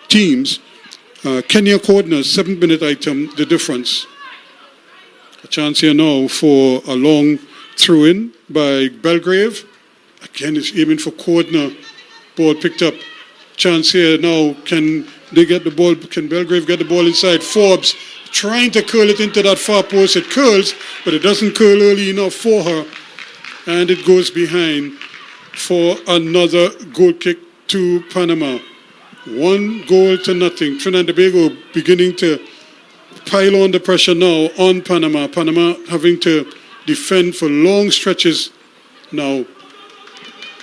teams. Kenya Cordner's 7th-minute item, the difference. A chance here now for a long throw-in by Belgrave. Again, it's aiming for Cordner. Ball picked up. Chance here now. Can they get the ball? Can Belgrave get the ball inside? Forbes trying to curl it into that far post. It curls, but it doesn't curl early enough for her. And it goes behind for another goal kick to Panama. 1-0. Trinidad and Tobago beginning to pile on the pressure now on Panama. Panama having to defend for long stretches now.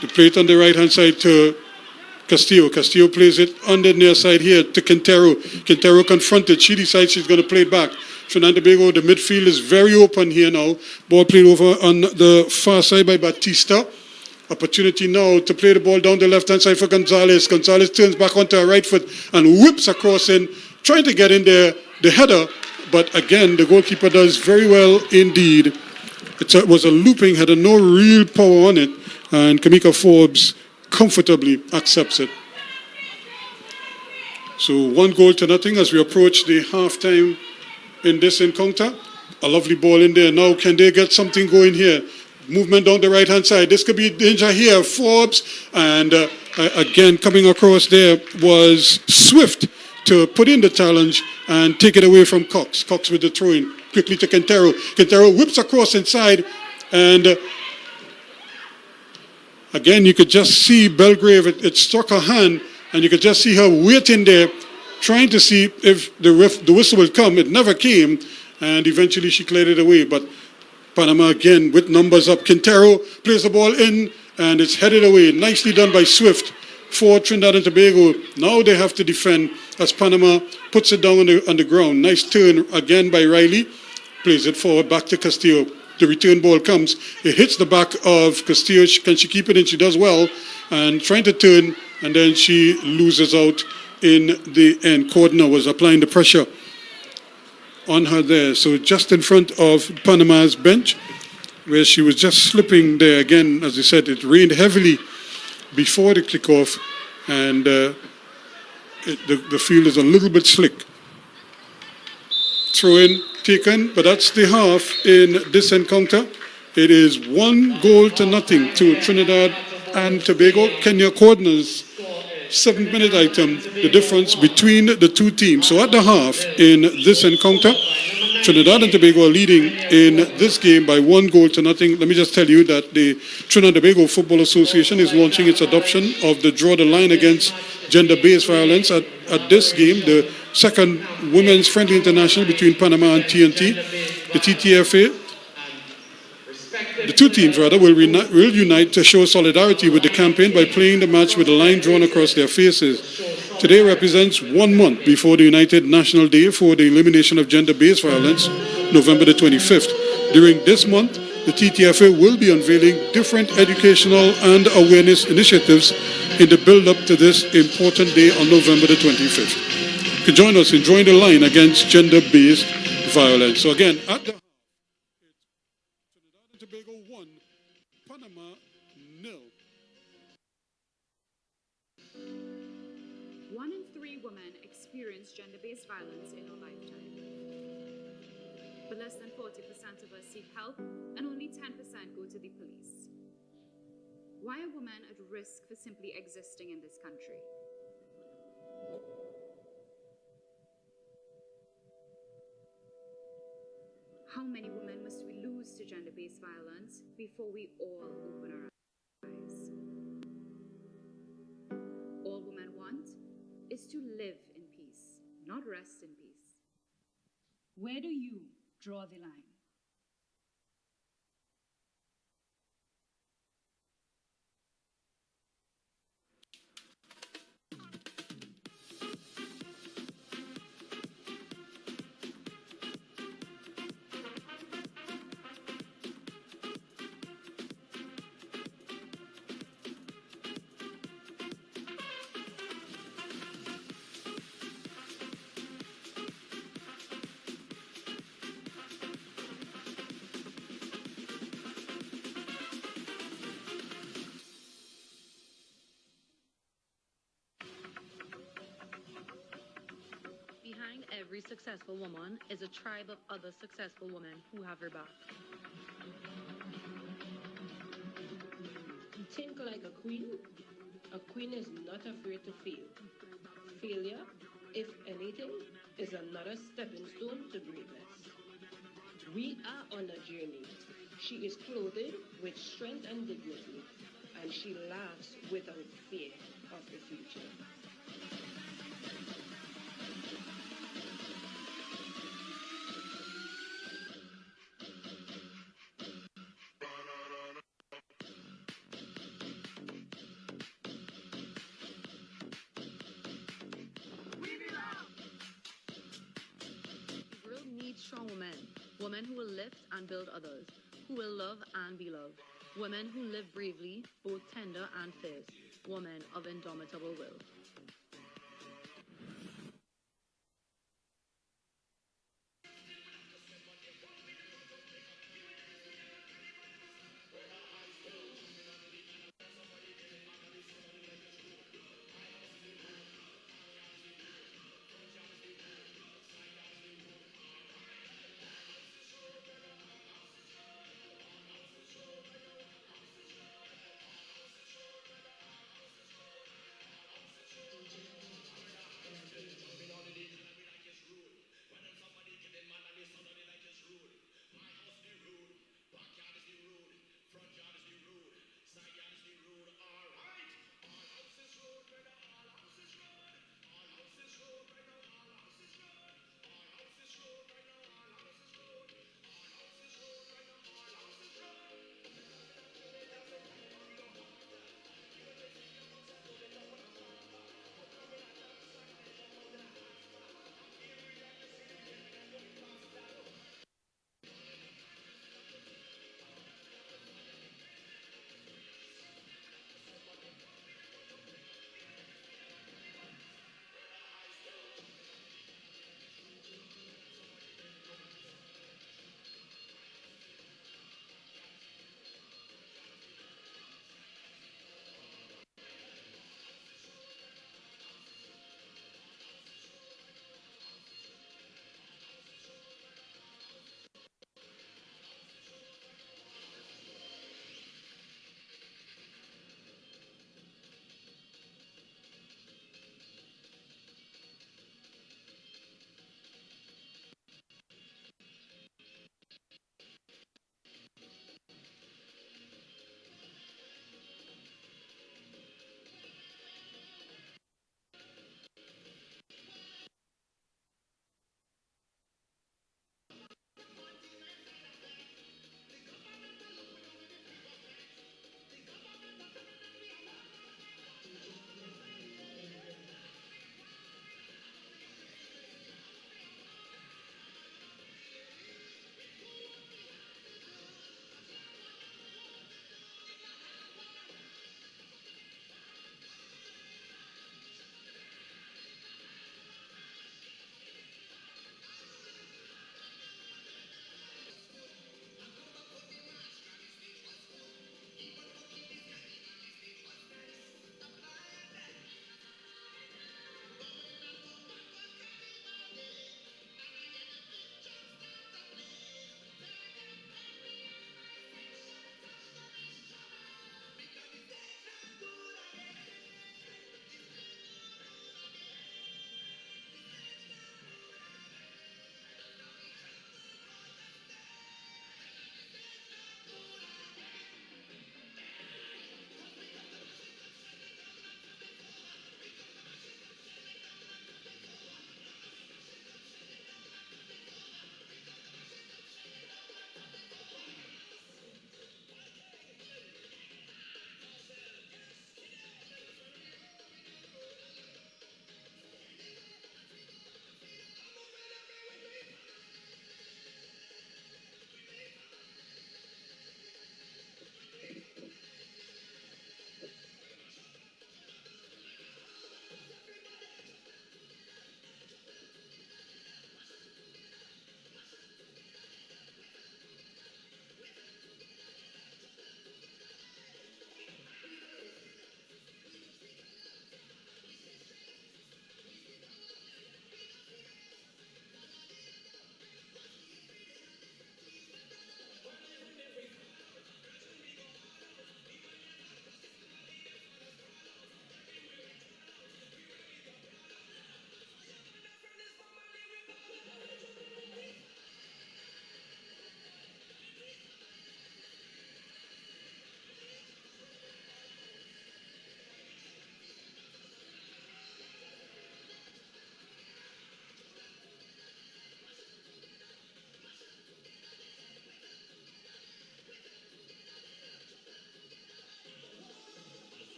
The plate on the right-hand side to Castillo. Castillo plays it on the near side here to Quintero. Quintero confronted. She decides she's going to play it back. Trinidad and Tobago, the midfield is very open here now. Ball played over on the far side by Batista. Opportunity now to play the ball down the left-hand side for Gonzalez. Gonzalez turns back onto her right foot and whips across in, trying to get in there, the header. But again, the goalkeeper does very well indeed. It was a looping header, no real power on it. And Kamika Forbes comfortably accepts it. So 1-0 as we approach the half-time in this encounter. A lovely ball in there. Now can they get something going here? Movement down the right-hand side. This could be danger here. Forbes. And again, coming across there was Swift to put in the challenge and take it away from Cox. Cox with the throw-in. Quickly to Quintero. Quintero whips across inside. And again, you could just see Belgrave. It struck her hand. And you could just see her waiting there, trying to see if the whistle would come. It never came. And eventually she cleared it away. But Panama again with numbers up. Quintero plays the ball in and it's headed away. Nicely done by Swift for Trinidad and Tobago. Now they have to defend as Panama puts it down on the ground. Nice turn again by Riley. Plays it forward back to Castillo. The return ball comes. It hits the back of Castillo. Can she keep it in? She does well. And trying to turn and then she loses out in the end. Cordner was applying the pressure on her there. So just in front of Panama's bench, where she was just slipping there. Again, as I said, it rained heavily before the kickoff, and the field is a little bit slick. Throw in taken, but that's the half in this encounter. It is 1-0 to Trinidad and Tobago. Kenya Cordner's 7th-minute item, the difference between the two teams. So at the half in this encounter, Trinidad and Tobago are leading in this game by 1-0. Let me just tell you that the Trinidad and Tobago Football Association is launching its adoption of the Draw the Line against gender-based violence at this game, the second women's friendly international between Panama and TNT. The TTFA, the two teams rather, will unite to show solidarity with the campaign by playing the match with a line drawn across their faces. Today represents 1 month before the United National Day for the Elimination of Gender-Based Violence, November the 25th. During this month, the TTFA will be unveiling different educational and awareness initiatives in the build-up to this important day on November the 25th. You can join us in drawing the line against gender-based violence. So again, at the Trinidad and Tobago 1, Panama 0. 1 in 3 women experience gender-based violence in our lifetime. But less than 40% of us seek help, and only 10% go to the police. Why are women at risk for simply existing in this country? How many women must we lose to gender-based violence before we all open our eyes? All women want is to live in peace, not rest in peace. Where do you draw the line? successful woman is a tribe of other successful women who have her back. Think like a queen. A queen is not afraid to fail. Failure, if anything, is another stepping stone to greatness. We are on a journey. She is clothed with strength and dignity, and she laughs without fear of the future. The world needs strong women, women who will lift and build others, who will love and be loved, women who live bravely, both tender and fierce, women of indomitable will.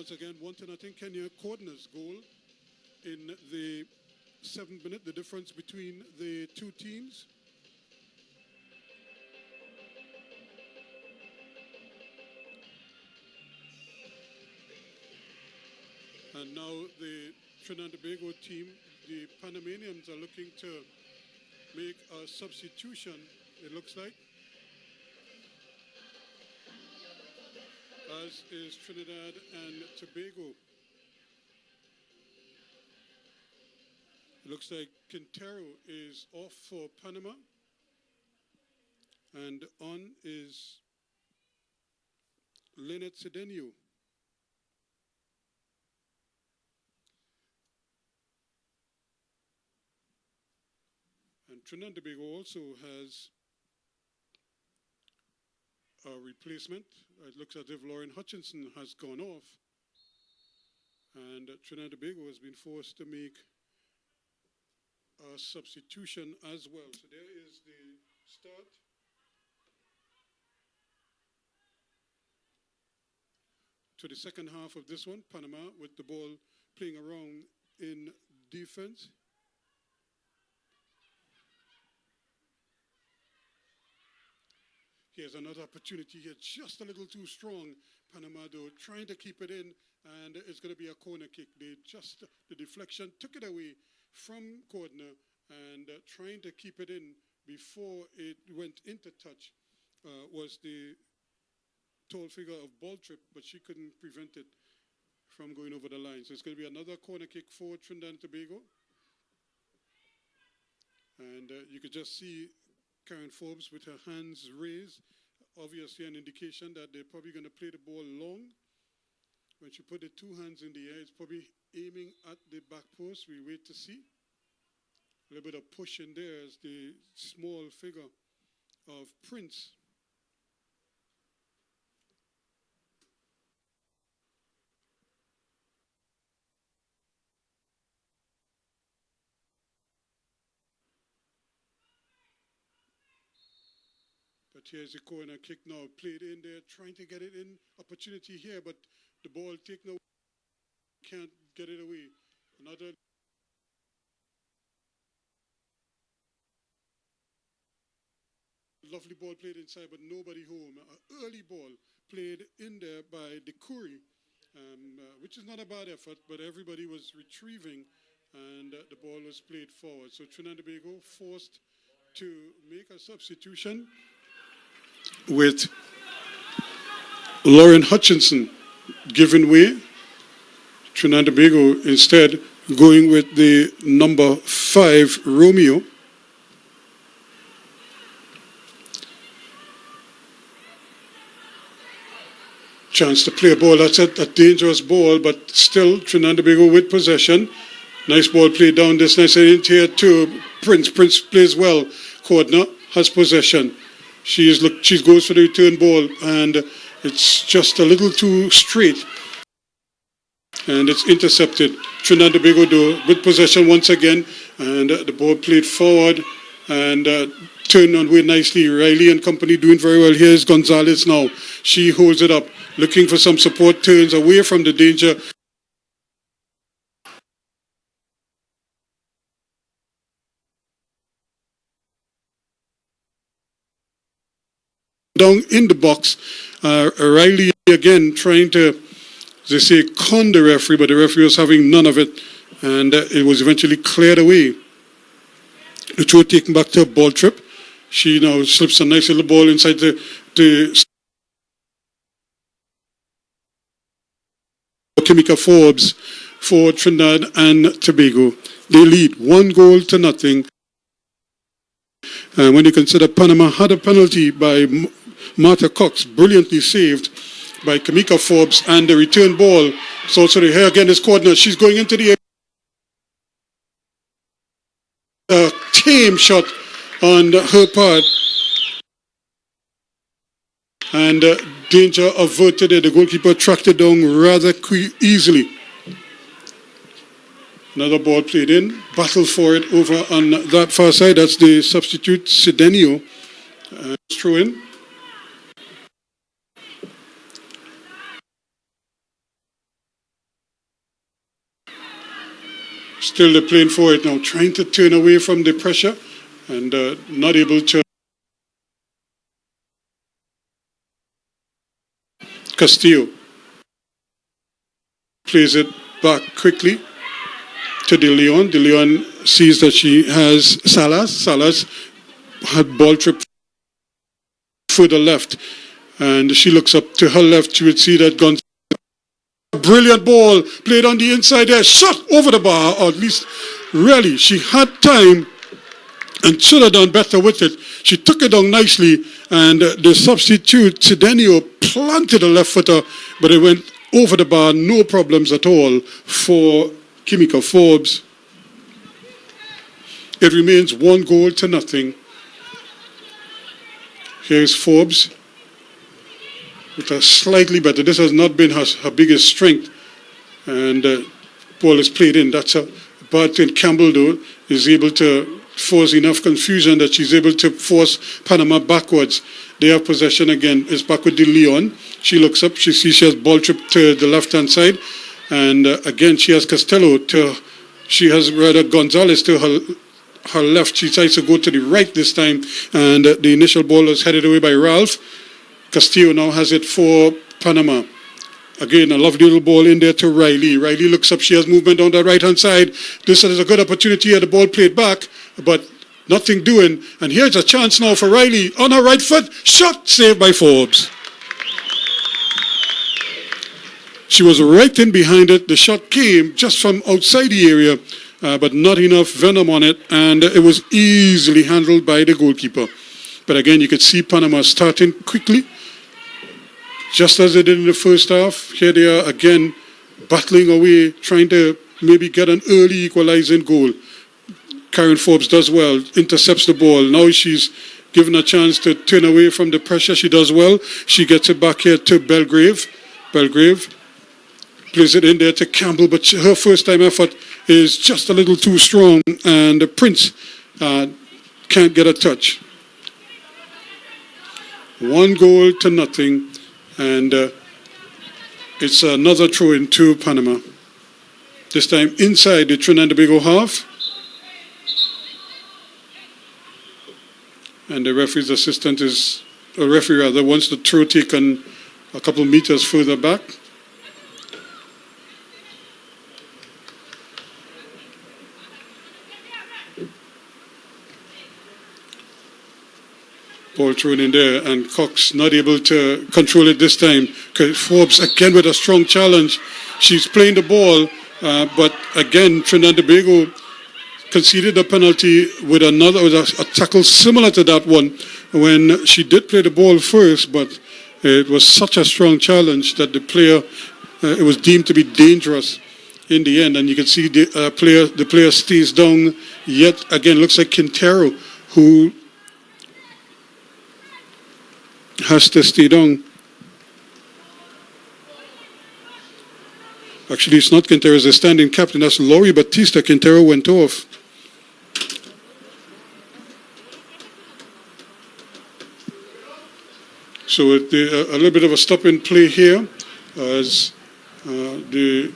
Once again, 1-0 Kenya. Cordner's goal in the 7th minute, the difference between the two teams. And now the Trinidad and Tobago team, the Panamanians, are looking to make a substitution, it looks like, as is Trinidad and Tobago. It looks like Quintero is off for Panama, and on is Leonard Cedeno. And Trinidad and Tobago also has a replacement. It looks as if Lauren Hutchinson has gone off, and Trinidad and Tobago has been forced to make a substitution as well. So there is the start. To the second half of this one, Panama with the ball playing around in defense. Here's another opportunity here, just a little too strong. Panama, though, trying to keep it in, and it's going to be a corner kick. The deflection took it away from Cordner, and trying to keep it in before it went into touch was the tall figure of Baltrip, but she couldn't prevent it from going over the line. So it's going to be another corner kick for Trinidad and Tobago. And you could just see Karen Forbes with her hands raised, obviously an indication that they're probably going to play the ball long. When she put the two hands in the air, it's probably aiming at the back post. We wait to see. A little bit of push in there as the small figure of Prince. But here's the corner kick now, played in there, trying to get it in. Opportunity here, but the ball taken away. Can't get it away. Another lovely ball played inside, but nobody home. An early ball played in there by Dekuri, which is not a bad effort, but everybody was retrieving, and the ball was played forward. So Trinidad and Tobago forced to make a substitution with Lauren Hutchinson giving way. Trinidad and Tobago instead going with the number 5, Romeo. Chance to play a ball. That's a dangerous ball, but still Trinidad and Tobago with possession. Nice ball played down this nice end here to Prince. Prince plays well. Cordner has possession. She goes for the return ball, and it's just a little too straight. And it's intercepted. Trinidad and Tobago though with possession once again, and the ball played forward and turned on way nicely. Riley and company doing very well. Here's Gonzalez now. She holds it up, looking for some support, turns away from the danger. Down in the box, Riley again trying to, they say, con the referee, but the referee was having none of it, and it was eventually cleared away. The throw taken back to a ball trip. She now slips a nice little ball inside the Kimika Forbes for Trinidad and Tobago. They lead 1-0. And when you consider Panama had a penalty by Martha Cox, brilliantly saved by Kimika Forbes, and the return ball. So also here again is Cordner. She's going into the tame shot on her part. And danger averted there. The goalkeeper tracked it down rather easily. Another ball played in. Battle for it over on that far side. That's the substitute, Cedeno. Throw in. Still they're playing for it now, trying to turn away from the pressure and not able to. Castillo plays it back quickly to De Leon. De Leon sees that she has Salas. Salas had ball trip further left, and she looks up to her left. She would see that Gonzalez. Brilliant ball played on the inside there, shot over the bar, or at least really she had time and should have done better with it. She took it down nicely, and the substitute Cidenio planted a left footer, but it went over the bar, no problems at all for Kimika Forbes. It remains 1-0. Here's Forbes with a slightly better. This has not been her biggest strength, and ball is played in. That's a bad thing. Campbell, though, is able to force enough confusion that she's able to force Panama backwards. They have possession again. It's back with De Leon. She looks up. She sees she has ball trip to the left-hand side, and again she has Costello to. She has rather Gonzalez to her left. She tries to go to the right this time, and the initial ball was headed away by Ralph. Castillo now has it for Panama. Again, a lovely little ball in there to Riley. Riley looks up. She has movement on the right-hand side. This is a good opportunity here. The ball played back, but nothing doing. And here's a chance now for Riley. On her right foot. Shot saved by Forbes. She was right in behind it. The shot came just from outside the area, but not enough venom on it. And it was easily handled by the goalkeeper. But again, you could see Panama starting quickly, just as they did in the first half. Here they are again, battling away, trying to maybe get an early equalizing goal. Karen Forbes does well, intercepts the ball. Now she's given a chance to turn away from the pressure. She does well. She gets it back here to Belgrave. Belgrave plays it in there to Campbell, but her first-time effort is just a little too strong, and Prince can't get a touch. 1-0, and it's another throw-in to Panama. This time inside the Trinidad and Tobago half. And the referee's assistant wants the throw taken a couple meters further back. Ball thrown in there, and Cox not able to control it this time. Forbes again with a strong challenge. She's playing the ball, but again Trinidad and Tobago conceded a penalty with a tackle similar to that one when she did play the ball first, but it was such a strong challenge that the player, it was deemed to be dangerous in the end, and you can see the player stays down yet again. Looks like Quintero, who has to stay down. Actually, it's not Quintero, it's the standing captain. That's Laurie Batista. Quintero went off. So a little bit of a stop in play here as the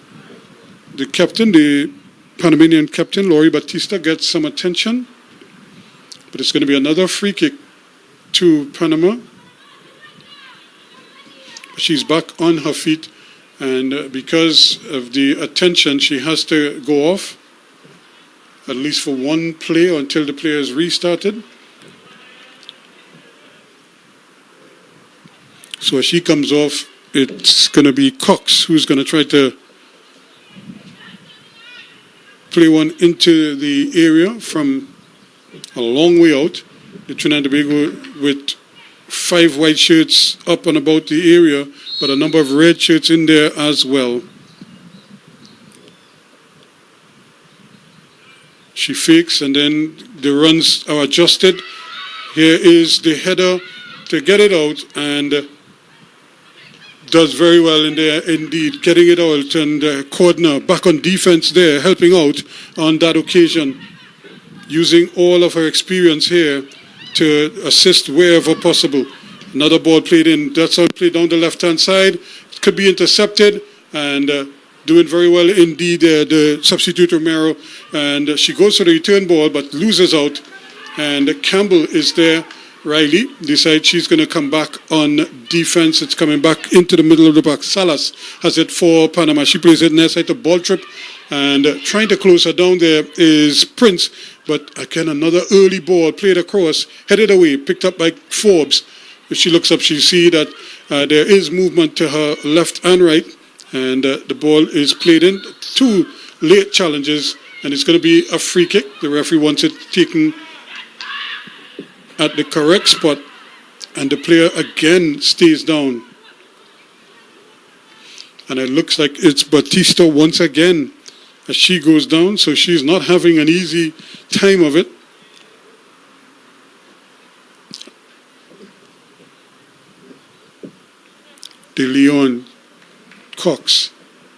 captain, the Panamanian captain, Laurie Batista, gets some attention. But it's going to be another free kick to Panama. She's back on her feet, and because of the attention, she has to go off, at least for one play until the player is restarted. So as she comes off, it's going to be Cox who's going to try to play one into the area from a long way out. The Trinidad and Tobago with 5 white shirts up and about the area, but a number of red shirts in there as well. She fakes, and then the runs are adjusted. Here is the header to get it out, and does very well in there indeed, getting it out, and Cordner back on defense there, helping out on that occasion, using all of her experience here to assist wherever possible. Another ball played in. That's all played down the left-hand side. It could be intercepted, and doing very well indeed, the substitute Romero, and she goes for the return ball but loses out, and Campbell is there. Riley decides she's going to come back on defense. It's coming back into the middle of the park. Salas has it for Panama. She plays it near side to ball trip, and trying to close her down there is Prince, but again another early ball played across, headed away, picked up by Forbes. If she looks up, she see that there is movement to her left and right, and the ball is played in. 2 late challenges, and it's going to be a free kick. The referee wants it taken at the correct spot, and the player again stays down. And it looks like it's Batista once again as she goes down, so she's not having an easy time of it. De Leon Cox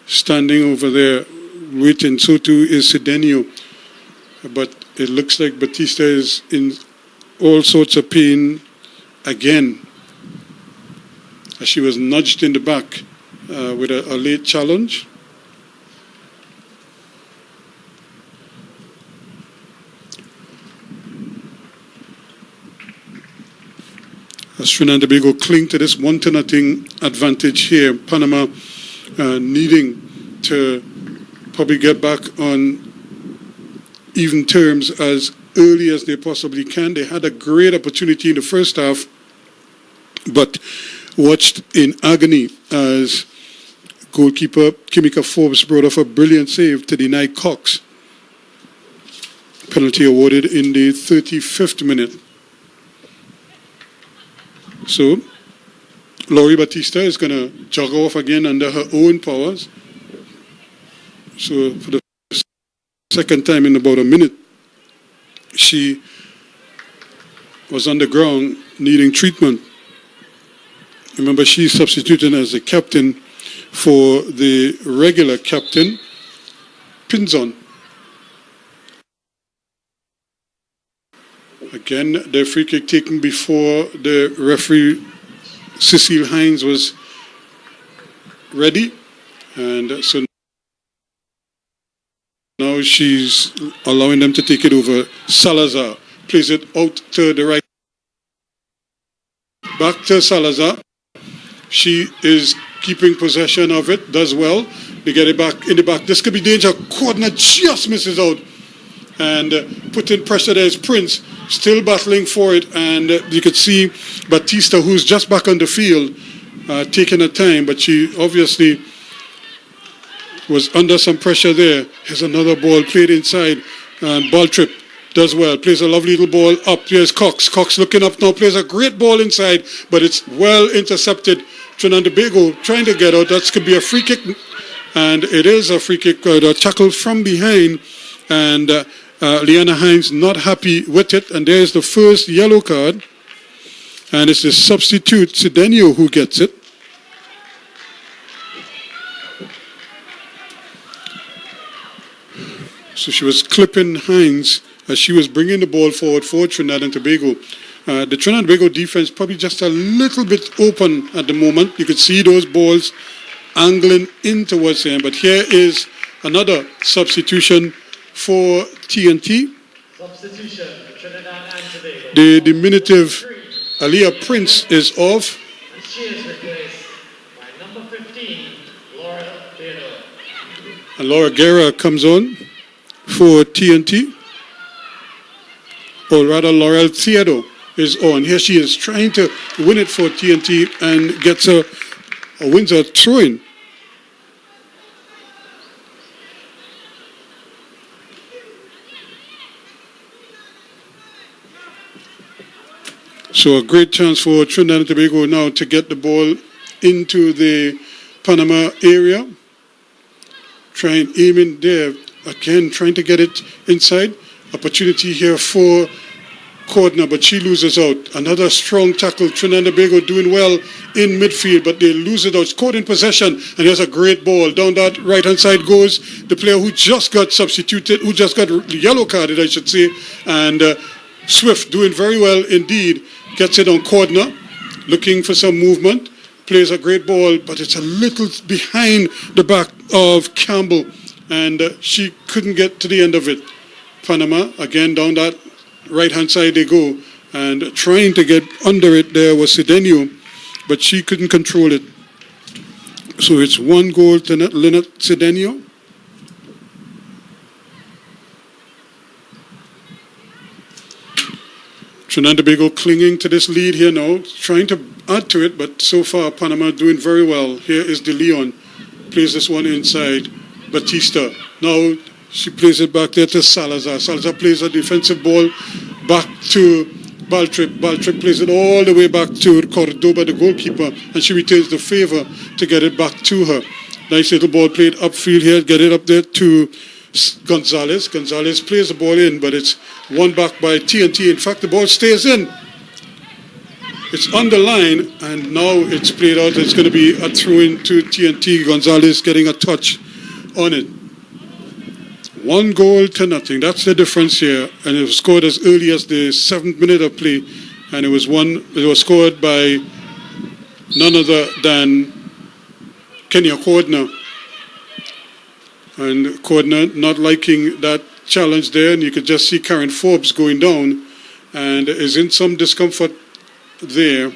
standing over there waiting. So too is Cedenio. But it looks like Batista is in all sorts of pain again, as she was nudged in the back with a late challenge. As Trinidad and Tobago cling to this 1-0 advantage here, Panama needing to probably get back on even terms as early as they possibly can. They had a great opportunity in the first half, but watched in agony as goalkeeper Kimika Forbes brought off a brilliant save to deny Cox. Penalty awarded in the 35th minute. So, Laurie Batista is going to jog off again under her own powers. So, for the second time in about a minute, she was on the ground needing treatment. Remember, she's substituting as the captain for the regular captain, Pinzon. Again, the free kick taken before the referee, Cecile Hines, was ready. And so now she's allowing them to take it over. Salazar plays it out to the right. Back to Salazar. She is keeping possession of it, does well. They get it back in the back. This could be danger. Cordner just misses out. And putting pressure there is Prince, still battling for it. And you could see Batista, who's just back on the field, taking her time. But she obviously was under some pressure there. Here's another ball played inside. And ball trip does well. Plays a lovely little ball up. Here's Cox. Cox looking up now. Plays a great ball inside. But it's well intercepted. Trinidad and Tobago trying to get out. That could be a free kick. And it is a free kick. A tackle from behind. And Liana Hines not happy with it. And there's the first yellow card. And it's the substitute, Cedenio, who gets it. So she was clipping Hines as she was bringing the ball forward for Trinidad and Tobago. The Trinidad and Tobago defense probably just a little bit open at the moment. You could see those balls angling in towards them. But here is another substitution for TNT. Substitution, Trinidad and Tobago. The diminutive Aliyah Prince is off. And she is replaced by number 15, Laura Theodore. And Laura Guerra comes on for TNT. Or rather, Laurel Theodore is on. Here she is trying to win it for TNT and gets a wins a throw-in. So a great chance for Trinidad and Tobago now to get the ball into the Panama area. Trying aiming there. Again, trying to get it inside. Opportunity here for Cordner, but she loses out. Another strong tackle. Trinidad and Tobago doing well in midfield, but they lose it out. It's caught in possession, and there's a great ball. Down that right-hand side goes the player who just got substituted, who just got yellow carded, I should say. And Swift doing very well indeed. Gets it on Cordner, looking for some movement. Plays a great ball, but it's a little behind the back. of Campbell, and she couldn't get to the end of it. Panama, again, down that right-hand side they go, and trying to get under it there was Cedeno, but she couldn't control it. So it's 1 goal to Lynette Cedeno. Trinidad and Tobago clinging to this lead here now, trying to add to it, but so far Panama doing very well. Here is De Leon, plays this one inside. Batista, now she plays it back there to Salazar. Salazar plays a defensive ball back to Baltrip. Baltrip plays it all the way back to Cordoba, the goalkeeper, and she returns the favor to get it back to her. Nice little ball played upfield here, get it up there to Gonzalez. Gonzalez plays the ball in, but it's won back by TNT. In fact, the ball stays in. It's on the line, and now it's played out. It's going to be a throw-in to TNT. Gonzalez getting a touch on it. 1 goal to nothing. That's the difference here. And it was scored as early as the 7th minute of play, and it was scored by none other than Kenya Cordner. And Cordner not liking that challenge there, and you could just see Karen Forbes going down and is in some discomfort there.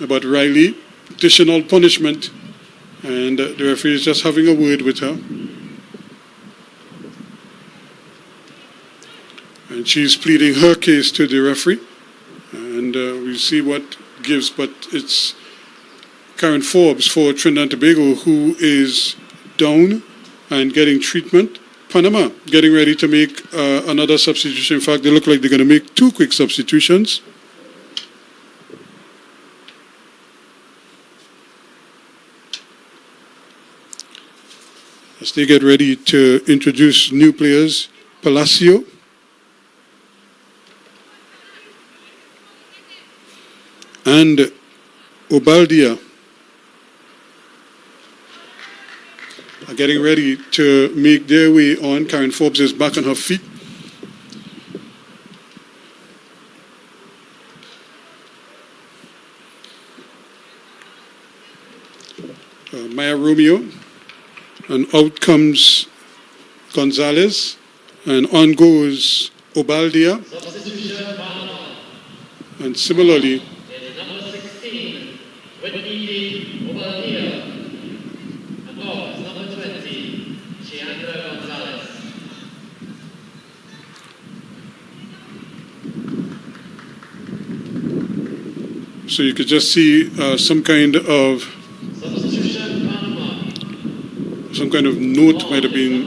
But Riley, additional punishment, and the referee is just having a word with her. And she's pleading her case to the referee, and we'll see what gives, but it's Karen Forbes for Trinidad and Tobago who is down and getting treatment. Panama getting ready to make another substitution. In fact, they look like they're going to make 2 quick substitutions. As they get ready to introduce new players, Palacio and Obaldia are getting ready to make their way on. Karen Forbes is back on her feet. Maya Romeo, and out comes Gonzalez, and on goes Obaldia. And similarly, Number 16, Whitney Obadia. And off, number 20, Chiandra Gonzalez. so you could just see some kind of note might have been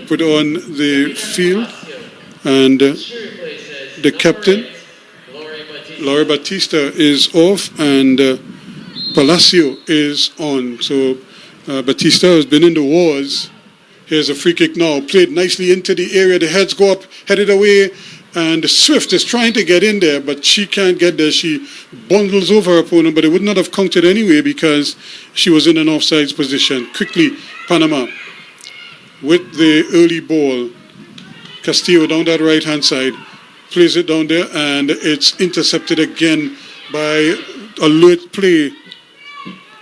put on the field, and the captain, Laura Batista, is off, and Palacio is on. So Batista has been in the wars. Here's a free kick now, played nicely into the area. The heads go up, headed away, and Swift is trying to get in there, but she can't get there. She bundles over her opponent, but it would not have counted anyway because she was in an offsides position. Quickly, Panama with the early ball. Castillo down that right-hand side, plays it down there, and it's intercepted again by a late play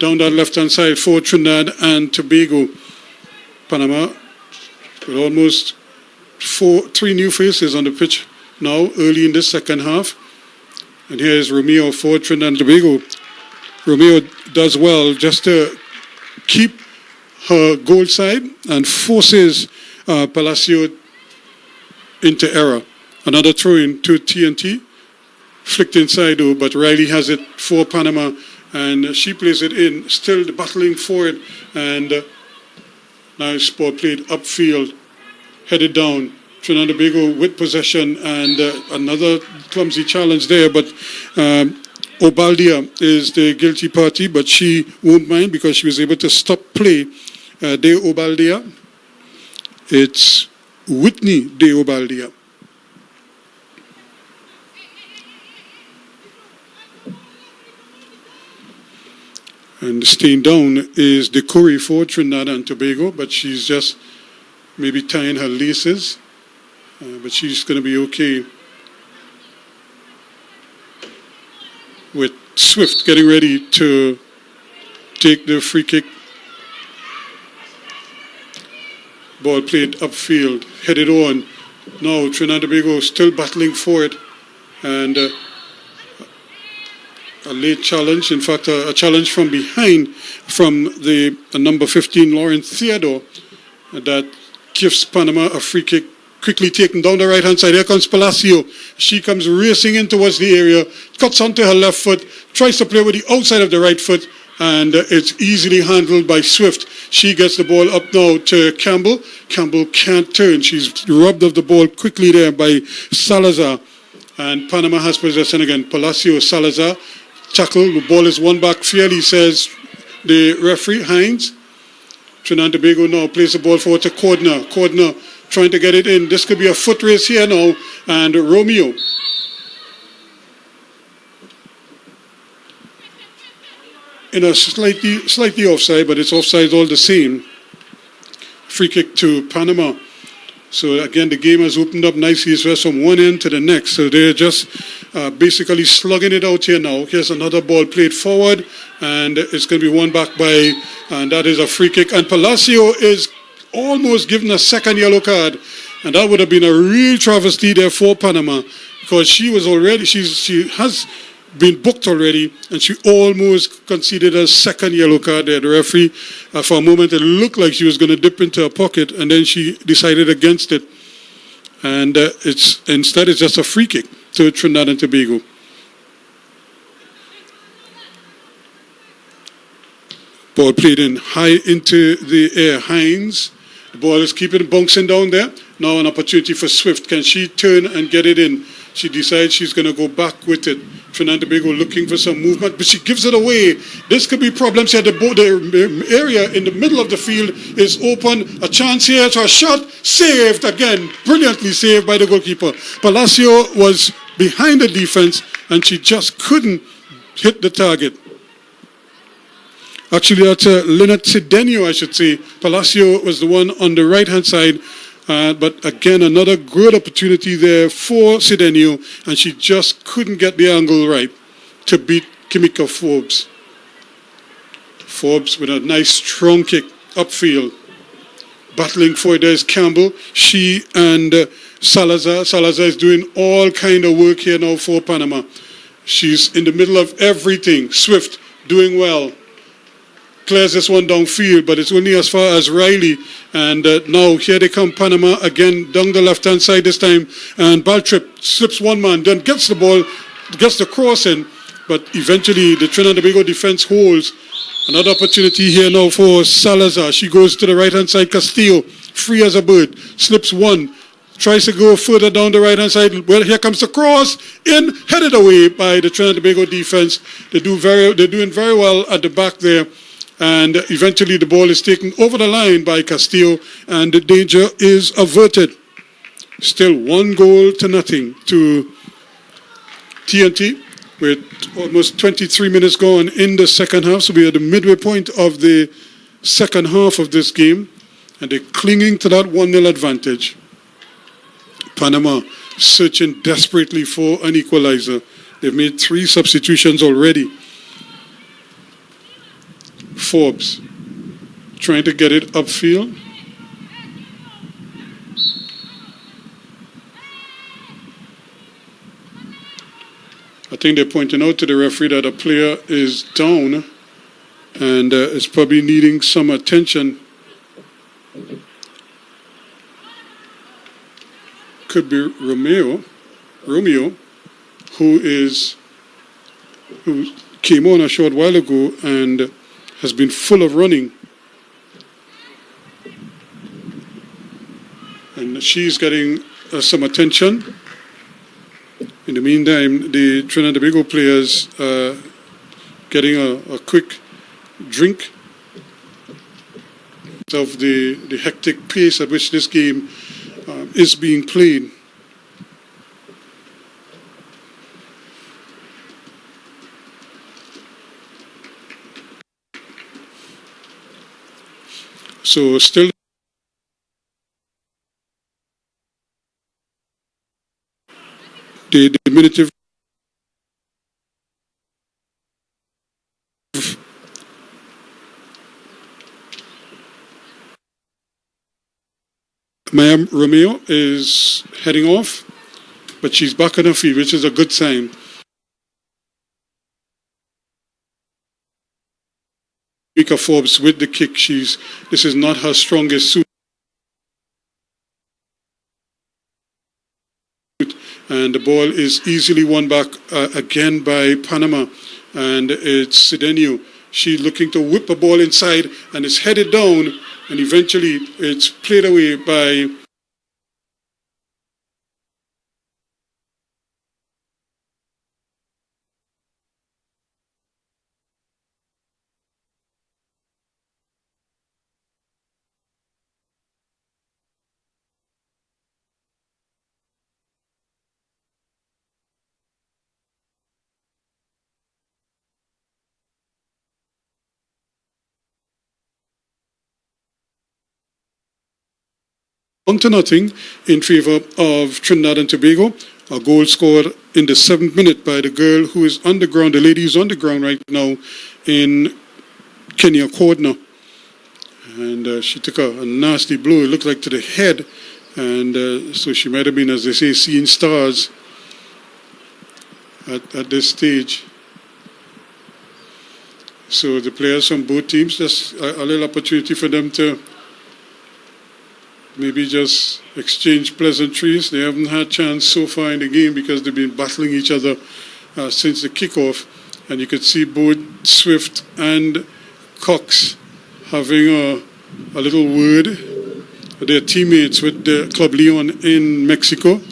down that left-hand side for Trinidad and Tobago. Panama with almost 3 new faces on the pitch now, early in the second half. And here's Romeo for Trinidad and Tobago. Romeo does well just to keep her goal side and forces Palacio into error. Another throw-in to TNT. Flicked inside though, but Riley has it for Panama, and she plays it in, still battling for it, and nice ball played upfield, headed down. Trinidad and Tobago with possession, and another clumsy challenge there, but Obaldia is the guilty party, but she won't mind because she was able to stop play. De Obaldia. It's Whitney De Obaldia. And staying down is the Curry for Trinidad and Tobago, but she's just maybe tying her laces. But she's going to be okay. With Swift getting ready to take the free kick Ball played upfield, headed on. Now Trinidad and Tobago still battling for it. And a late challenge, in fact, a challenge from behind from the number 15, Lawrence Theodore, that gives Panama a free kick, quickly taken down the right-hand side. Here comes Palacio. She comes racing in towards the area, cuts onto her left foot, tries to play with the outside of the right foot, and it's easily handled by Swift. She gets the ball up now to Campbell. Campbell can't turn. She's robbed of the ball quickly there by Salazar. And Panama has possession again. Palacio, Salazar, tackle. The ball is won back fairly, says the referee, Hines. Trinidad and Tobago now plays the ball forward to Cordner. Cordner trying to get it in. This could be a foot race here now. And Romeo. In a slightly offside, but it's offside all the same. Free kick to Panama. So again, the game has opened up nicely as well from one end to the next. So they're just basically slugging it out here now. Here's another ball played forward, and it's going to be won back by, and that is a free kick. And Palacio is almost given a second yellow card, and that would have been a real travesty there for Panama, because she has been booked already, and she almost conceded a second yellow card there. The referee, for a moment, it looked like she was going to dip into her pocket, and then she decided against it. And instead it's just a free kick to Trinidad and Tobago. Ball played in high into the air. Hines, the ball is keeping bouncing down there. Now an opportunity for Swift. Can she turn and get it in? She decides she's going to go back with it. Trinidad and Tobago looking for some movement, but she gives it away. This could be problems here. The area in the middle of the field is open. A chance here to a shot. Saved again. Brilliantly saved by the goalkeeper. Palacio was behind the defense, and she just couldn't hit the target. Actually, that's Lynette Cedeño, I should say. Palacio was the one on the right-hand side. But again, another good opportunity there for Cedeño, and she just couldn't get the angle right to beat Kimika Forbes. Forbes with a nice strong kick upfield. Battling for it, there's Campbell. She and Salazar. Salazar is doing all kind of work here now for Panama. She's in the middle of everything. Swift doing well. Clears this one downfield, but it's only as far as Riley. And now here they come, Panama again down the left-hand side this time. And Baltrip slips one man, then gets the ball, gets the cross in. But eventually the Trinidad and Tobago defense holds. Another opportunity here now for Salazar. She goes to the right-hand side. Castillo, free as a bird, slips one. Tries to go further down the right-hand side. Well, here comes the cross, in, headed away by the Trinidad and Tobago defense. They're doing very well at the back there. And eventually the ball is taken over the line by Castillo, and the danger is averted. Still 1-0 to TNT with almost 23 minutes gone in the second half. So we are at the midway point of the second half of this game, and they're clinging to that 1-0 advantage. Panama searching desperately for an equalizer. They've made 3 substitutions already. Forbes trying to get it upfield. I think they're pointing out to the referee that a player is down and is probably needing some attention. Could be Romeo, who came on a short while ago and has been full of running. And she's getting some attention. In the meantime, the Trinidad and Tobago players getting a quick drink of the hectic pace at which this game is being played. So still the diminutive Maya Romeo is heading off, but she's back on her feet, which is a good sign. Mika Forbes with the kick. This is not her strongest suit. And the ball is easily won back again by Panama. And it's Cedeño. She's looking to whip a ball inside, and it's headed down, and eventually it's played away by to nothing in favor of Trinidad and Tobago. A goal scored in the 7th minute by the girl who is on the ground. The lady is on the ground right now in Kenya Cordner. And she took a nasty blow, it looked like to the head. And so she might have been, as they say, seeing stars at this stage. So the players from both teams, just a little opportunity for them to maybe just exchange pleasantries. They haven't had a chance so far in the game because they've been battling each other since the kickoff. And you could see both Swift and Cox having a little word. They're teammates with the Club Leon in Mexico.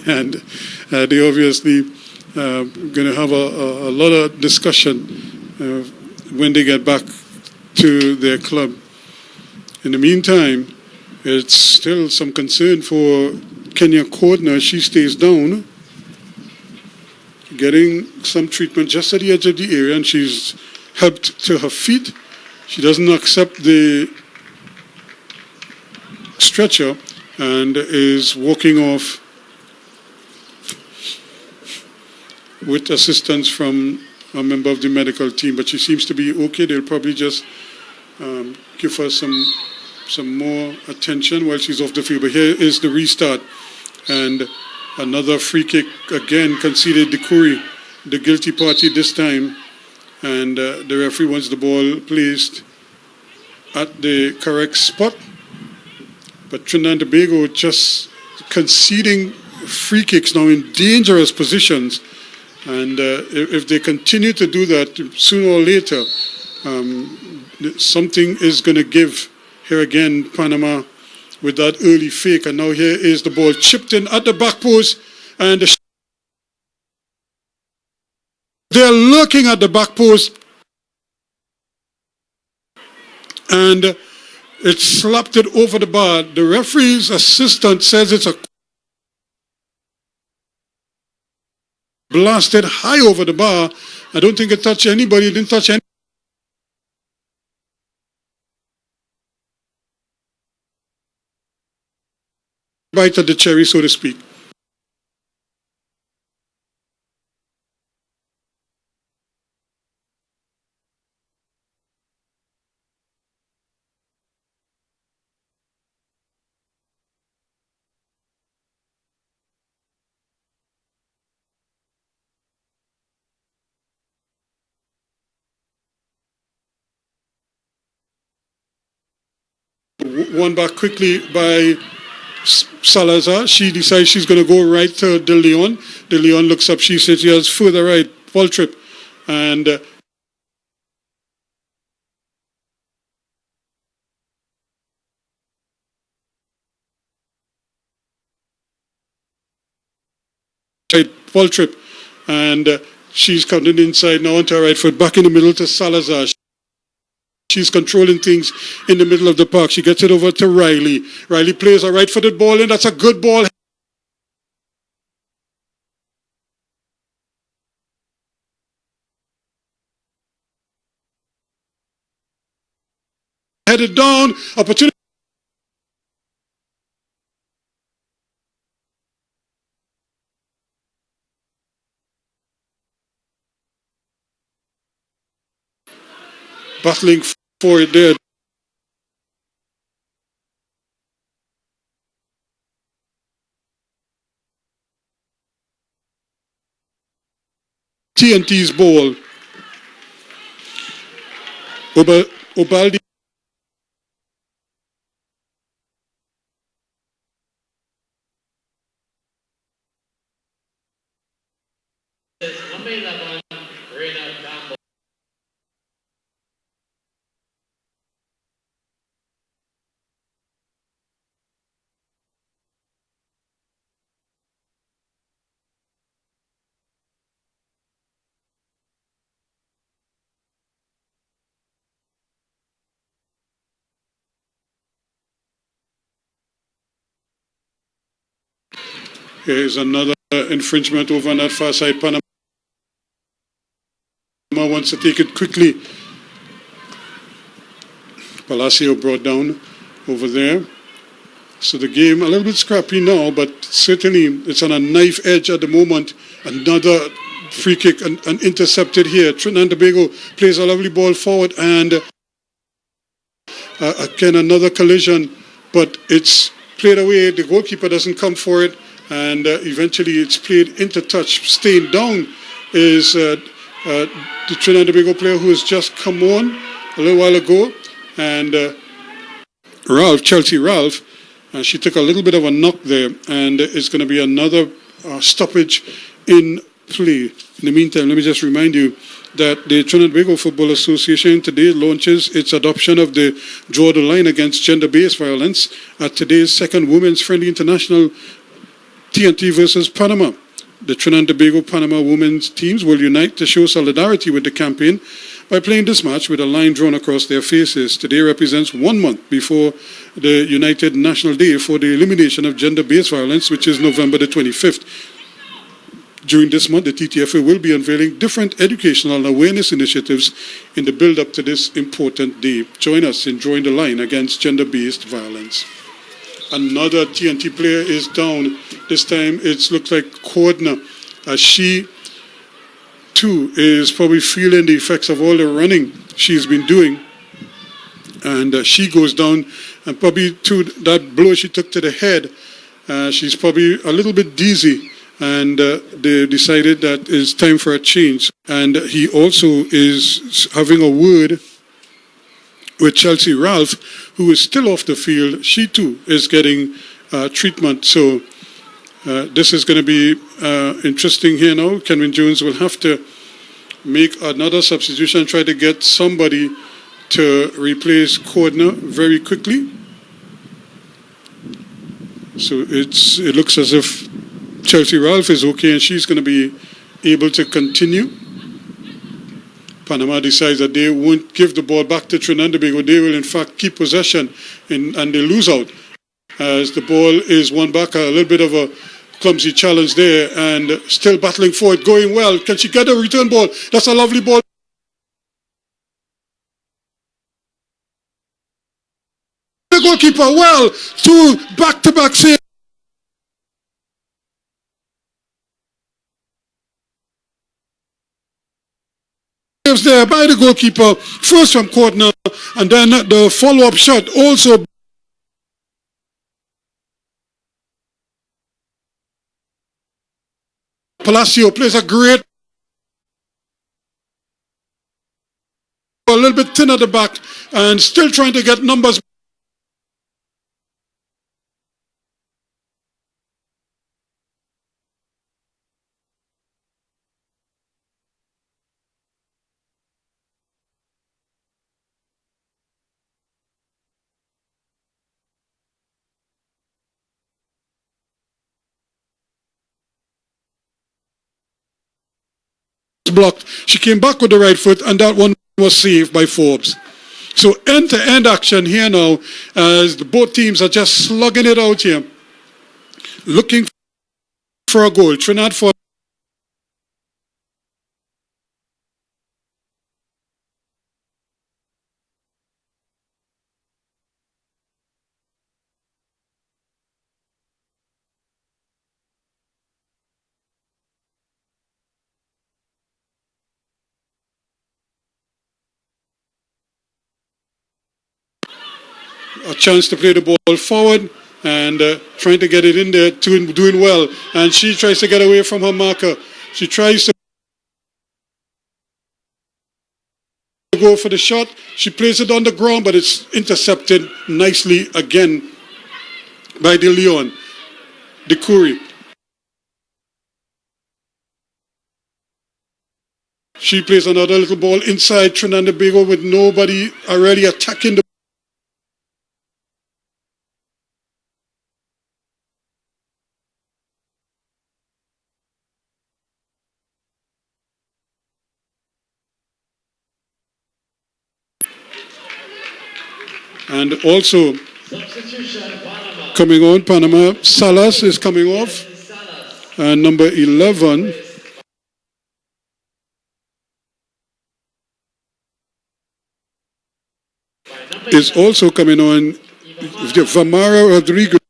And they obviously going to have a lot of discussion when they get back to their club. In the meantime, it's still some concern for Kenya Cordner. She stays down, getting some treatment just at the edge of the area, and she's helped to her feet. She doesn't accept the stretcher and is walking off with assistance from a member of the medical team, but she seems to be okay. They'll probably just give her some more attention while she's off the field. But here is the restart, and another free kick again conceded Dikuri, the guilty party this time, and the referee wants the ball placed at the correct spot. But Trinidad and Tobago just conceding free kicks now in dangerous positions, and if they continue to do that, sooner or later something is going to give. Here again, Panama with that early fake, and now here is the ball chipped in at the back post, and they're looking at the back post, and it slapped it over the bar. The referee's assistant says it's a blasted high over the bar. I don't think it touched anybody. It didn't touch any. Bite at the cherry, so to speak. Won back quickly by Salazar. She decides she's going to go right to De Leon. De Leon looks up. She says she has further right, ball trip. And ball trip. And she's coming inside now onto her right foot. Back in the middle to Salazar. She's controlling things in the middle of the park. She gets it over to Riley. Riley plays a right-footed ball in. That's a good ball. Headed down. Opportunity. Battling for it there. TNT's ball. Obaldi Number 11, Reina Campbell. here is another infringement over on that far side. Panama wants to take it quickly. Palacio brought down over there. So the game a little bit scrappy now, but certainly it's on a knife edge at the moment. Another free kick and intercepted here. Trinidad and Tobago plays a lovely ball forward, and again another collision, but it's played away. The goalkeeper doesn't come for it, and eventually it's played into touch. Staying down is the Trinidad and Tobago player who has just come on a little while ago, and Chelsea Ralph. She took a little bit of a knock there, and it's going to be another stoppage in play. In the meantime, let me just remind you that the Trinidad and Tobago Football Association today launches its adoption of the Draw the Line Against Gender-Based Violence at today's second Women's Friendly International TNT versus Panama. The Trinidad and Tobago Panama women's teams will unite to show solidarity with the campaign by playing this match with a line drawn across their faces. Today represents 1 month before the United National Day for the Elimination of Gender-Based Violence, which is November the 25th. During this month, the TTFA will be unveiling different educational and awareness initiatives in the build-up to this important day. Join us in drawing the line against gender-based violence. Another TNT player is down. This time it looks like Cordner, as she too is probably feeling the effects of all the running she's been doing, and she goes down, and probably to that blow she took to the head, she's probably a little bit dizzy, and they decided that it's time for a change. And he also is having a word with Chelsea Ralph, who is still off the field. She too is getting treatment. So this is going to be interesting here now. Kenwin Jones will have to make another substitution and try to get somebody to replace Cordner very quickly. So it looks as if Chelsea Ralph is okay and she's going to be able to continue. Panama decides that they won't give the ball back to Trinidad and Tobago. They will in fact keep possession, and they lose out as the ball is won back. A little bit of a clumsy challenge there, and still battling for it, going well. Can she get a return ball? That's a lovely ball. The goalkeeper, well, two back-to-back saves. There by the goalkeeper, first from Cordner, and then the follow-up shot also. Palacio plays a great, a little bit thin at the back, and still trying to get numbers. Blocked. She came back with the right foot, and that one was saved by Forbes. So end-to-end action here now, as both teams are just slugging it out here, looking for a goal. Trinidad for a chance to play the ball forward, and trying to get it in there, doing well. And she tries to get away from her marker. She tries to go for the shot. She plays it on the ground, but it's intercepted nicely again by De Leon. De Curry. She plays another little ball inside Trinidad and Tobago with nobody already attacking the and also Substitution, Panama. coming on, Panama, Salas is coming off. Salas. And number 11 By number is 11, also coming on. Vamara Rodriguez.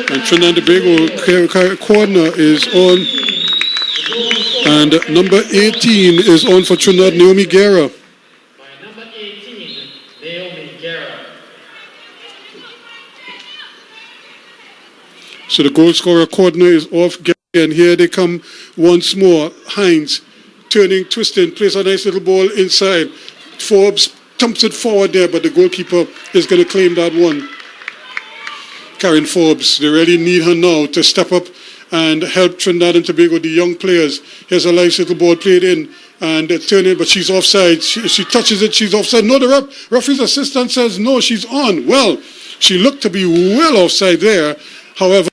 And Trinidad and Tobago corner is on. And number 18 is on for Trinidad, Naomi Guerra. by number 18, Naomi Guerra. So the goal scorer corner is off. And here they come once more. Hines turning, twisting, plays a nice little ball inside. Forbes dumps it forward there, but the goalkeeper is going to claim that one. Karen Forbes, they really need her now to step up and help Trinidad and Tobago, the young players. Here's a nice little ball played in and turning, but she's offside. She touches it, she's offside. No, the referee's assistant says no, she's on. Well, she looked to be well offside there. However,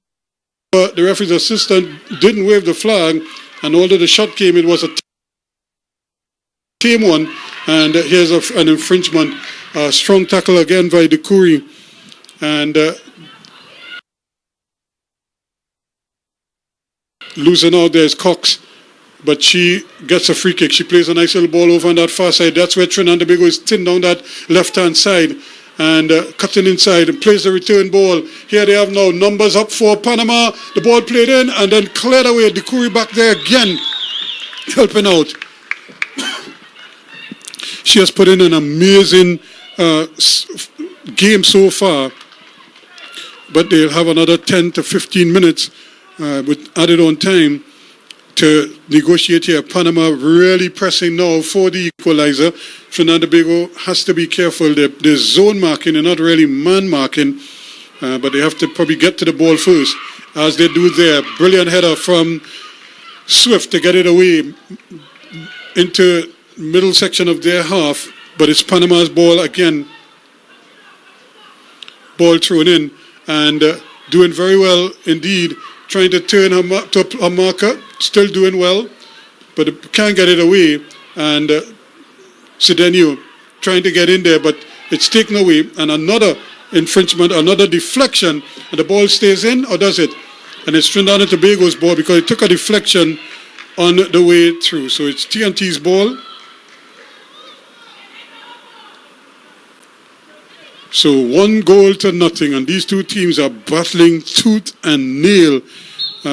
the referee's assistant didn't wave the flag, and although the shot came, it was a tame one. And here's an infringement. Strong tackle again by De Curry. And losing out there is Cox, but she gets a free kick. She plays a nice little ball over on that far side. That's where Trinidad and Tobago is thin down that left-hand side and cutting inside and plays the return ball. Here they have now numbers up for Panama. The ball played in and then cleared away. De Curry back there again, helping out. She has put in an amazing game so far, but they'll have another 10 to 15 minutes with added on time to negotiate here. Panama really pressing now for the equalizer. Trinidad and Tobago has to be careful. They're zone marking, they're not really man marking, but they have to probably get to the ball first, as they do there. Brilliant header from Swift to get it away into middle section of their half, but it's Panama's ball again. Ball thrown in and doing very well indeed. Trying to turn her marker, still doing well, but can't get it away. And Cedeño trying to get in there, but it's taken away. And another infringement, another deflection, and the ball stays in, or does it? And it's Trinidad and Tobago's ball because it took a deflection on the way through. So it's TNT's ball. So 1-0 and these two teams are battling tooth and nail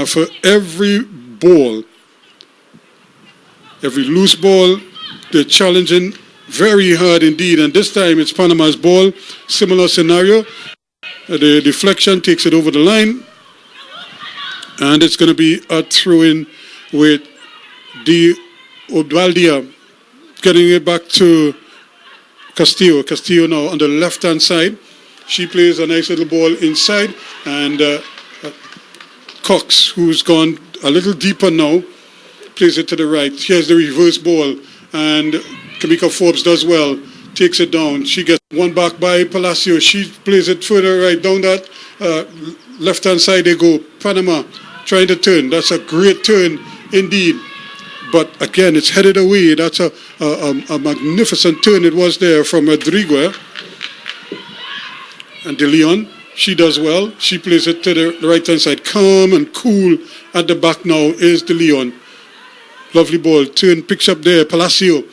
for every ball. Every loose ball, they're challenging very hard indeed. And this time it's Panama's ball. Similar scenario. The deflection takes it over the line. And it's going to be a throw-in with the Obvaldia getting it back to Castillo. Castillo now on the left-hand side. She plays a nice little ball inside. And Cox, who's gone a little deeper now, plays it to the right. Here's the reverse ball. And Kamika Forbes does well. Takes it down. She gets one back by Palacio. She plays it further right down that left-hand side they go. Panama trying to turn. That's a great turn indeed. But again, it's headed away. That's a magnificent turn it was there from Rodrigo. And De Leon, she does well. She plays it to the right-hand side. Calm and cool at the back now is De Leon. Lovely ball. Turn, picks up there. Palacio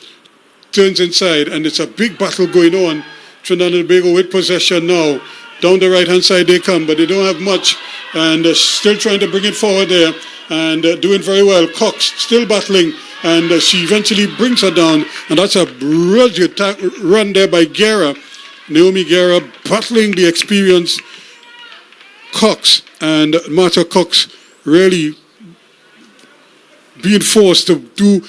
turns inside, and it's a big battle going on. Trinidad and Tobago with possession now. Down the right-hand side they come, but they don't have much. And still trying to bring it forward there. And doing very well. Cox still battling. and she eventually brings her down, and that's a brilliant run there by Guerra. Naomi Guerra battling the experienced Cox, and Martha Cox really being forced to do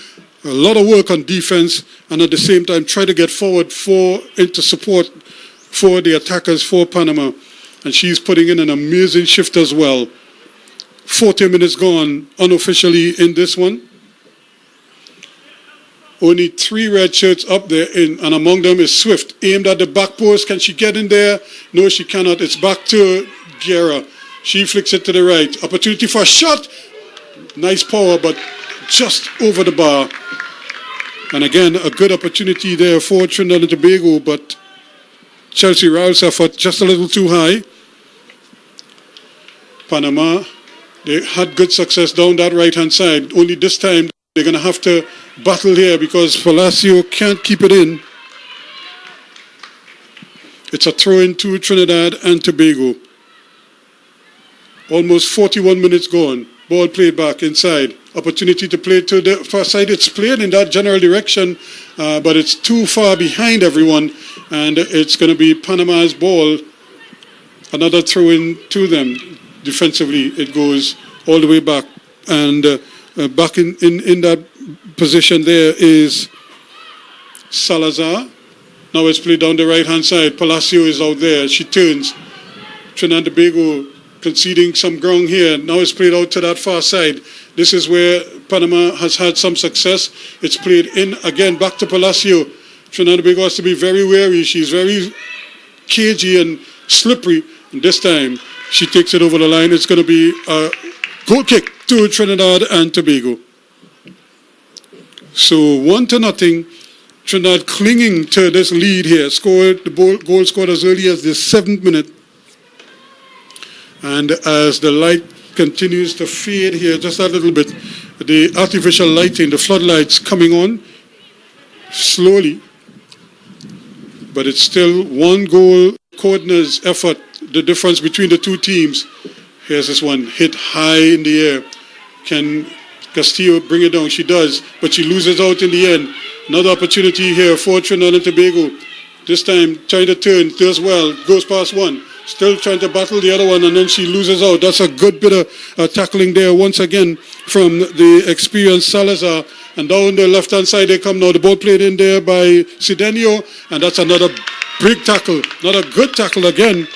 a lot of work on defense and at the same time try to get forward into support for the attackers for Panama. And she's putting in an amazing shift as well. 40 minutes gone unofficially in this one. Only 3 red shirts up there, and among them is Swift. Aimed at the back post. Can she get in there? No, she cannot. It's back to Guerra. She flicks it to the right. Opportunity for a shot. Nice power, but just over the bar. And again, a good opportunity there for Trinidad and Tobago, but Chelsea Rouse effort just a little too high. Panama, they had good success down that right-hand side. Only this time, they're going to have to battle here because Palacio can't keep it in. It's a throw-in to Trinidad and Tobago. Almost 41 minutes gone. Ball played back inside. Opportunity to play to the far side. It's played in that general direction, but it's too far behind everyone, and it's going to be Panama's ball. Another throw-in to them. Defensively, it goes all the way back, and back in that position there is Salazar. Now it's played down the right-hand side. Palacio is out there. She turns. Trinidad and Tobago conceding some ground here. Now it's played out to that far side. This is where Panama has had some success. It's played in again, back to Palacio. Trinidad and Tobago has to be very wary. She's very cagey and slippery. And this time, she takes it over the line. It's going to be a goal kick to Trinidad and Tobago. So 1-0. Trinidad clinging to this lead here. Scored the goal scored as early as the 7th minute. And as the light continues to fade here just a little bit, the artificial lighting, the floodlights coming on slowly. But it's still 1 goal coordinates effort, the difference between the two teams. Here's this one, hit high in the air. Can Castillo bring it down? She does, but she loses out in the end. Another opportunity here for Trinidad and Tobago. This time trying to turn, does well, goes past one. Still trying to battle the other one, and then she loses out. That's a good bit of tackling there once again from the experienced Salazar. And down the left-hand side they come now. The ball played in there by Sidenio, and that's another big tackle. Not a good tackle again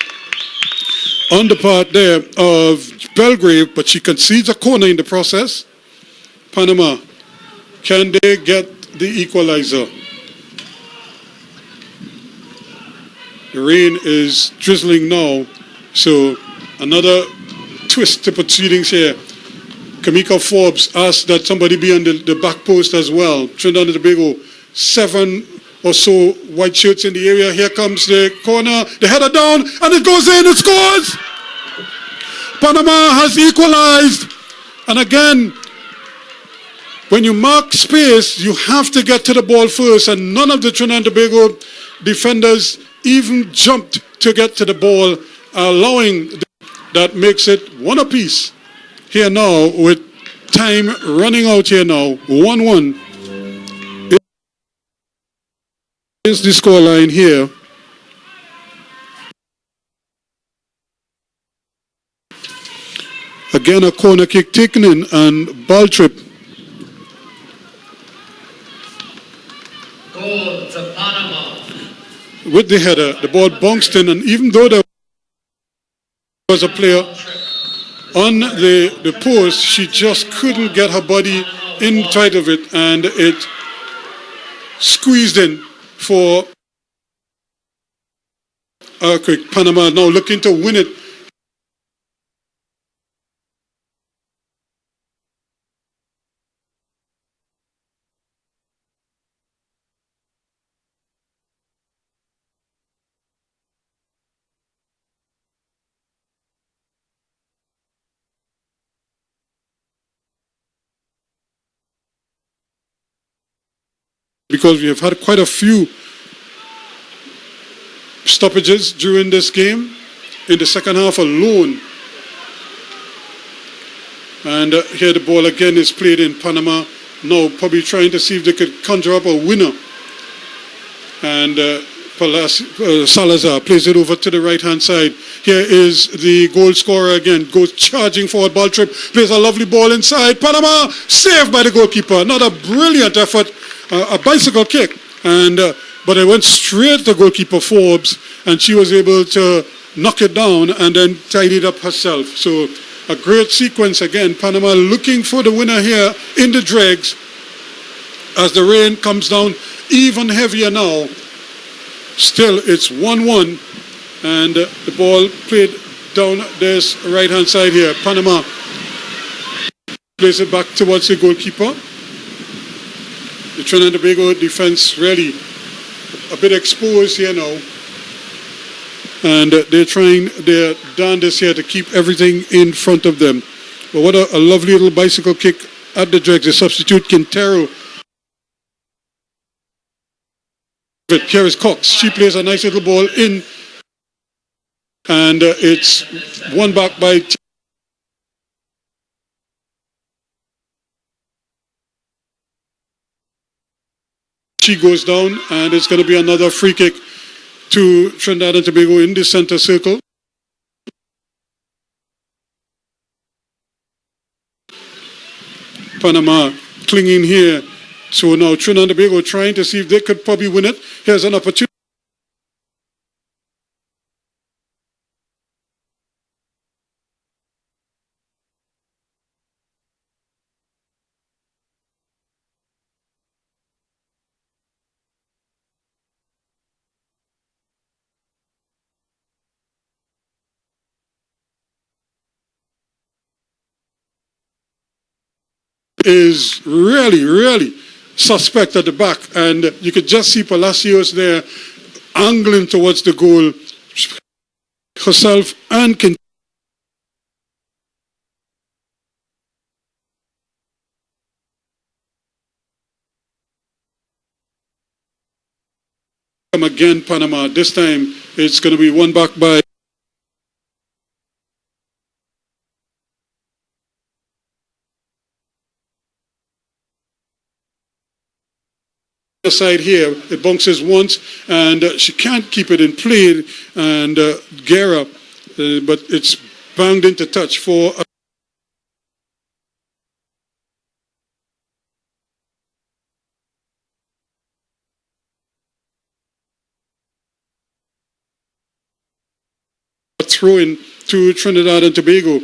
on the part there of Belgrave, but she concedes a corner in the process. Panama, can they get the equalizer? The rain is drizzling now, so another twist to proceedings here. Kamika Forbes asked that somebody be on the back post as well. Trinidad and Tobago, 7 or so white shirts in the area. Here comes the corner, the header down, and it goes in, it scores! Panama has equalized. And again, when you mark space, you have to get to the ball first, and none of the Trinidad and Tobago defenders even jumped to get to the ball, allowing that makes it 1 apiece here now with time running out here now. 1-1 is the scoreline here. Again, a corner kick taken in and ball trip. Goal to Panama. With the header, the ball bounced in, and even though there was a player on the post, she just couldn't get her body inside of it, and it squeezed in for a quick. Panama now looking to win it. Because we have had quite a few stoppages during this game, in the second half alone. And here the ball again is played in. Panama now probably trying to see if they could conjure up a winner. And Salazar plays it over to the right-hand side. Here is the goal scorer again. Goes charging forward, ball trip, plays a lovely ball inside. Panama, saved by the goalkeeper. Another brilliant effort, a bicycle kick. And but it went straight to goalkeeper Forbes, and she was able to knock it down and then tidy it up herself. So a great sequence again. Panama looking for the winner here in the dregs as the rain comes down even heavier now. Still, it's 1-1, and the ball played down this right-hand side here. Panama plays it back towards the goalkeeper. The Trinidad and Tobago defense really a bit exposed here now. And they're trying their darndest here to keep everything in front of them. But what a lovely little bicycle kick at the dregs. The substitute, Quintero. Here is Cox. She plays a nice little ball in. And it's won back by... She goes down, and it's going to be another free kick to Trinidad and Tobago in the center circle. Panama clinging here. So now Trinidad and Tobago trying to see if they could probably win it. Here's an opportunity. Is really suspect at the back, and you could just see Palacios there angling towards the goal herself and can come again. Panama, this time it's going to be won back by side here. It bounces once, and she can't keep it in play, and Guerra, but it's banged into touch for a throw-in to Trinidad and Tobago.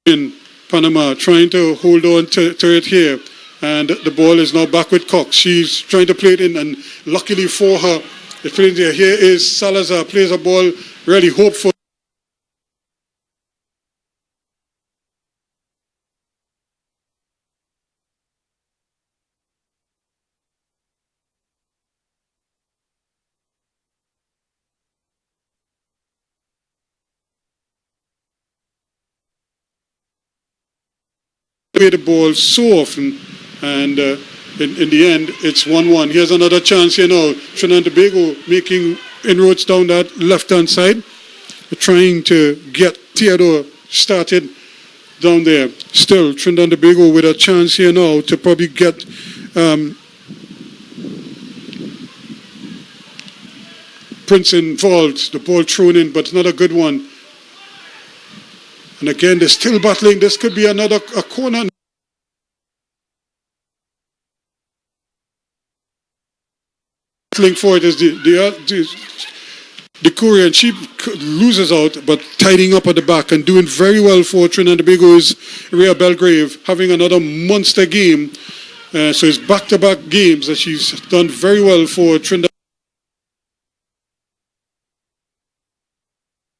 In Panama trying to hold on to it here, and the ball is now back with Cox. She's trying to play it in, and luckily for her, it's playing there. Here is Salazar, plays a ball really hopeful. The ball so often, and in the end it's 1-1. Here's another chance here now. Trinidad and Tobago making inroads down that left-hand side, trying to get Theodore started down there. Still Trinidad and Tobago with a chance here now to probably get Prince involved. The ball thrown in, but it's not a good one. And again, they're still battling. This could be a corner. Battling for it is the Korean. She loses out, but tidying up at the back and doing very well for Trinidad and Tobago is Rhea Belgrave, having another monster game. So it's back-to-back games that she's done very well for Trinidad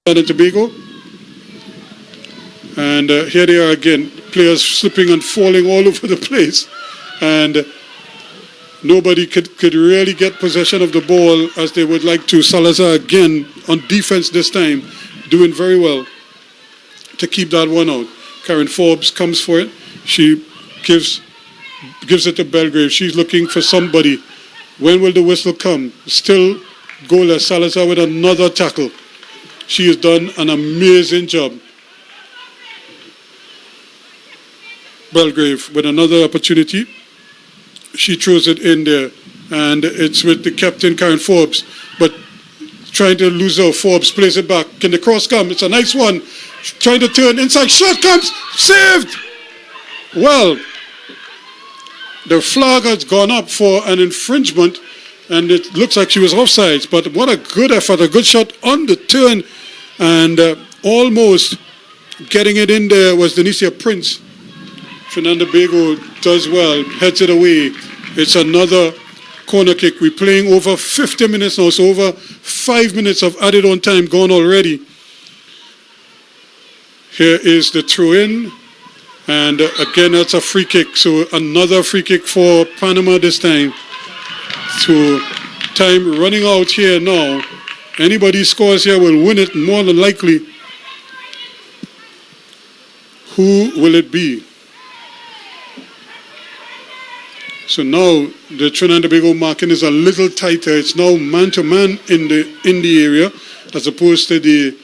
and Tobago. And here they are again, players slipping and falling all over the place. And Nobody could really get possession of the ball as they would like to. Salazar again on defense this time, doing very well to keep that one out. Karen Forbes comes for it. She gives it to Belgrave. She's looking for somebody. When will the whistle come? Still goalless. Salazar with another tackle. She has done an amazing job. Belgrave with another opportunity. She throws it in there, and it's with the captain, Karen Forbes, but trying to lose her. Forbes plays it back. Can the cross come? It's a nice one. Trying to turn inside. Shot comes. Saved. Well, the flag has gone up for an infringement, and it looks like she was offsides, but what a good effort, a good shot on the turn, and almost getting it in there was Denicia Prince. Trinidad and Tobago does well, heads it away. It's another corner kick. We're playing over 50 minutes now, so over 5 minutes of added on time gone already. Here is the throw in, and again that's a free kick. So another free kick for Panama this time. So time running out here now. Anybody scores here will win it more than likely. Who will it be? So now the Trinidad and Tobago marking is a little tighter. It's now man-to-man in the area as opposed to the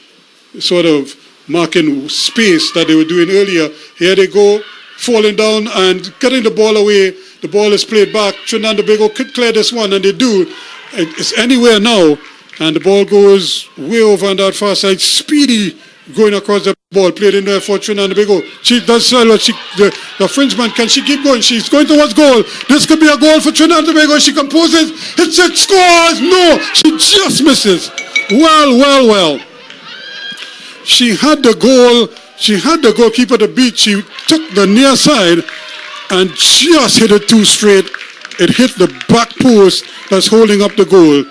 sort of marking space that they were doing earlier. Here they go, falling down and getting the ball away. The ball is played back. Trinidad and Tobago could clear this one, and they do. It's anywhere now, and the ball goes way over on that far side. Speedy going across the ball, played in there for Trinidad and Tobago. She does well. The Frenchman, can she keep going? She's going towards goal. This could be a goal for Trinidad and Tobago. She composes, hits it, scores. No, she just misses. Well. She had the goal. She had the goalkeeper to beat. She took the near side and just hit it too straight. It hit the back post that's holding up the goal.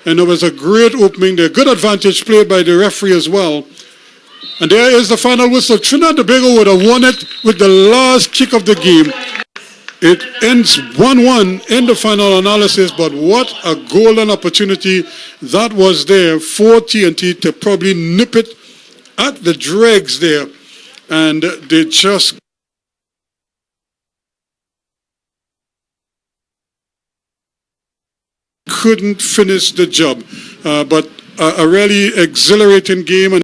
And it was a great opening there. Good advantage played by the referee as well. And there is the final whistle. Trinidad and Tobago would have won it with the last kick of the game. It ends 1-1 in the final analysis, but what a golden opportunity that was there for TNT to probably nip it at the dregs there. And they just couldn't finish the job. But a really exhilarating game. And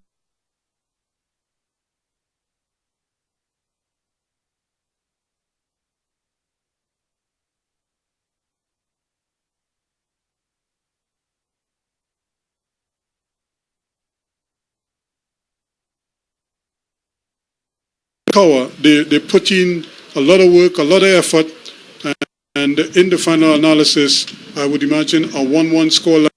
they put in a lot of work, a lot of effort, and in the final analysis, I would imagine a 1-1 scoreline.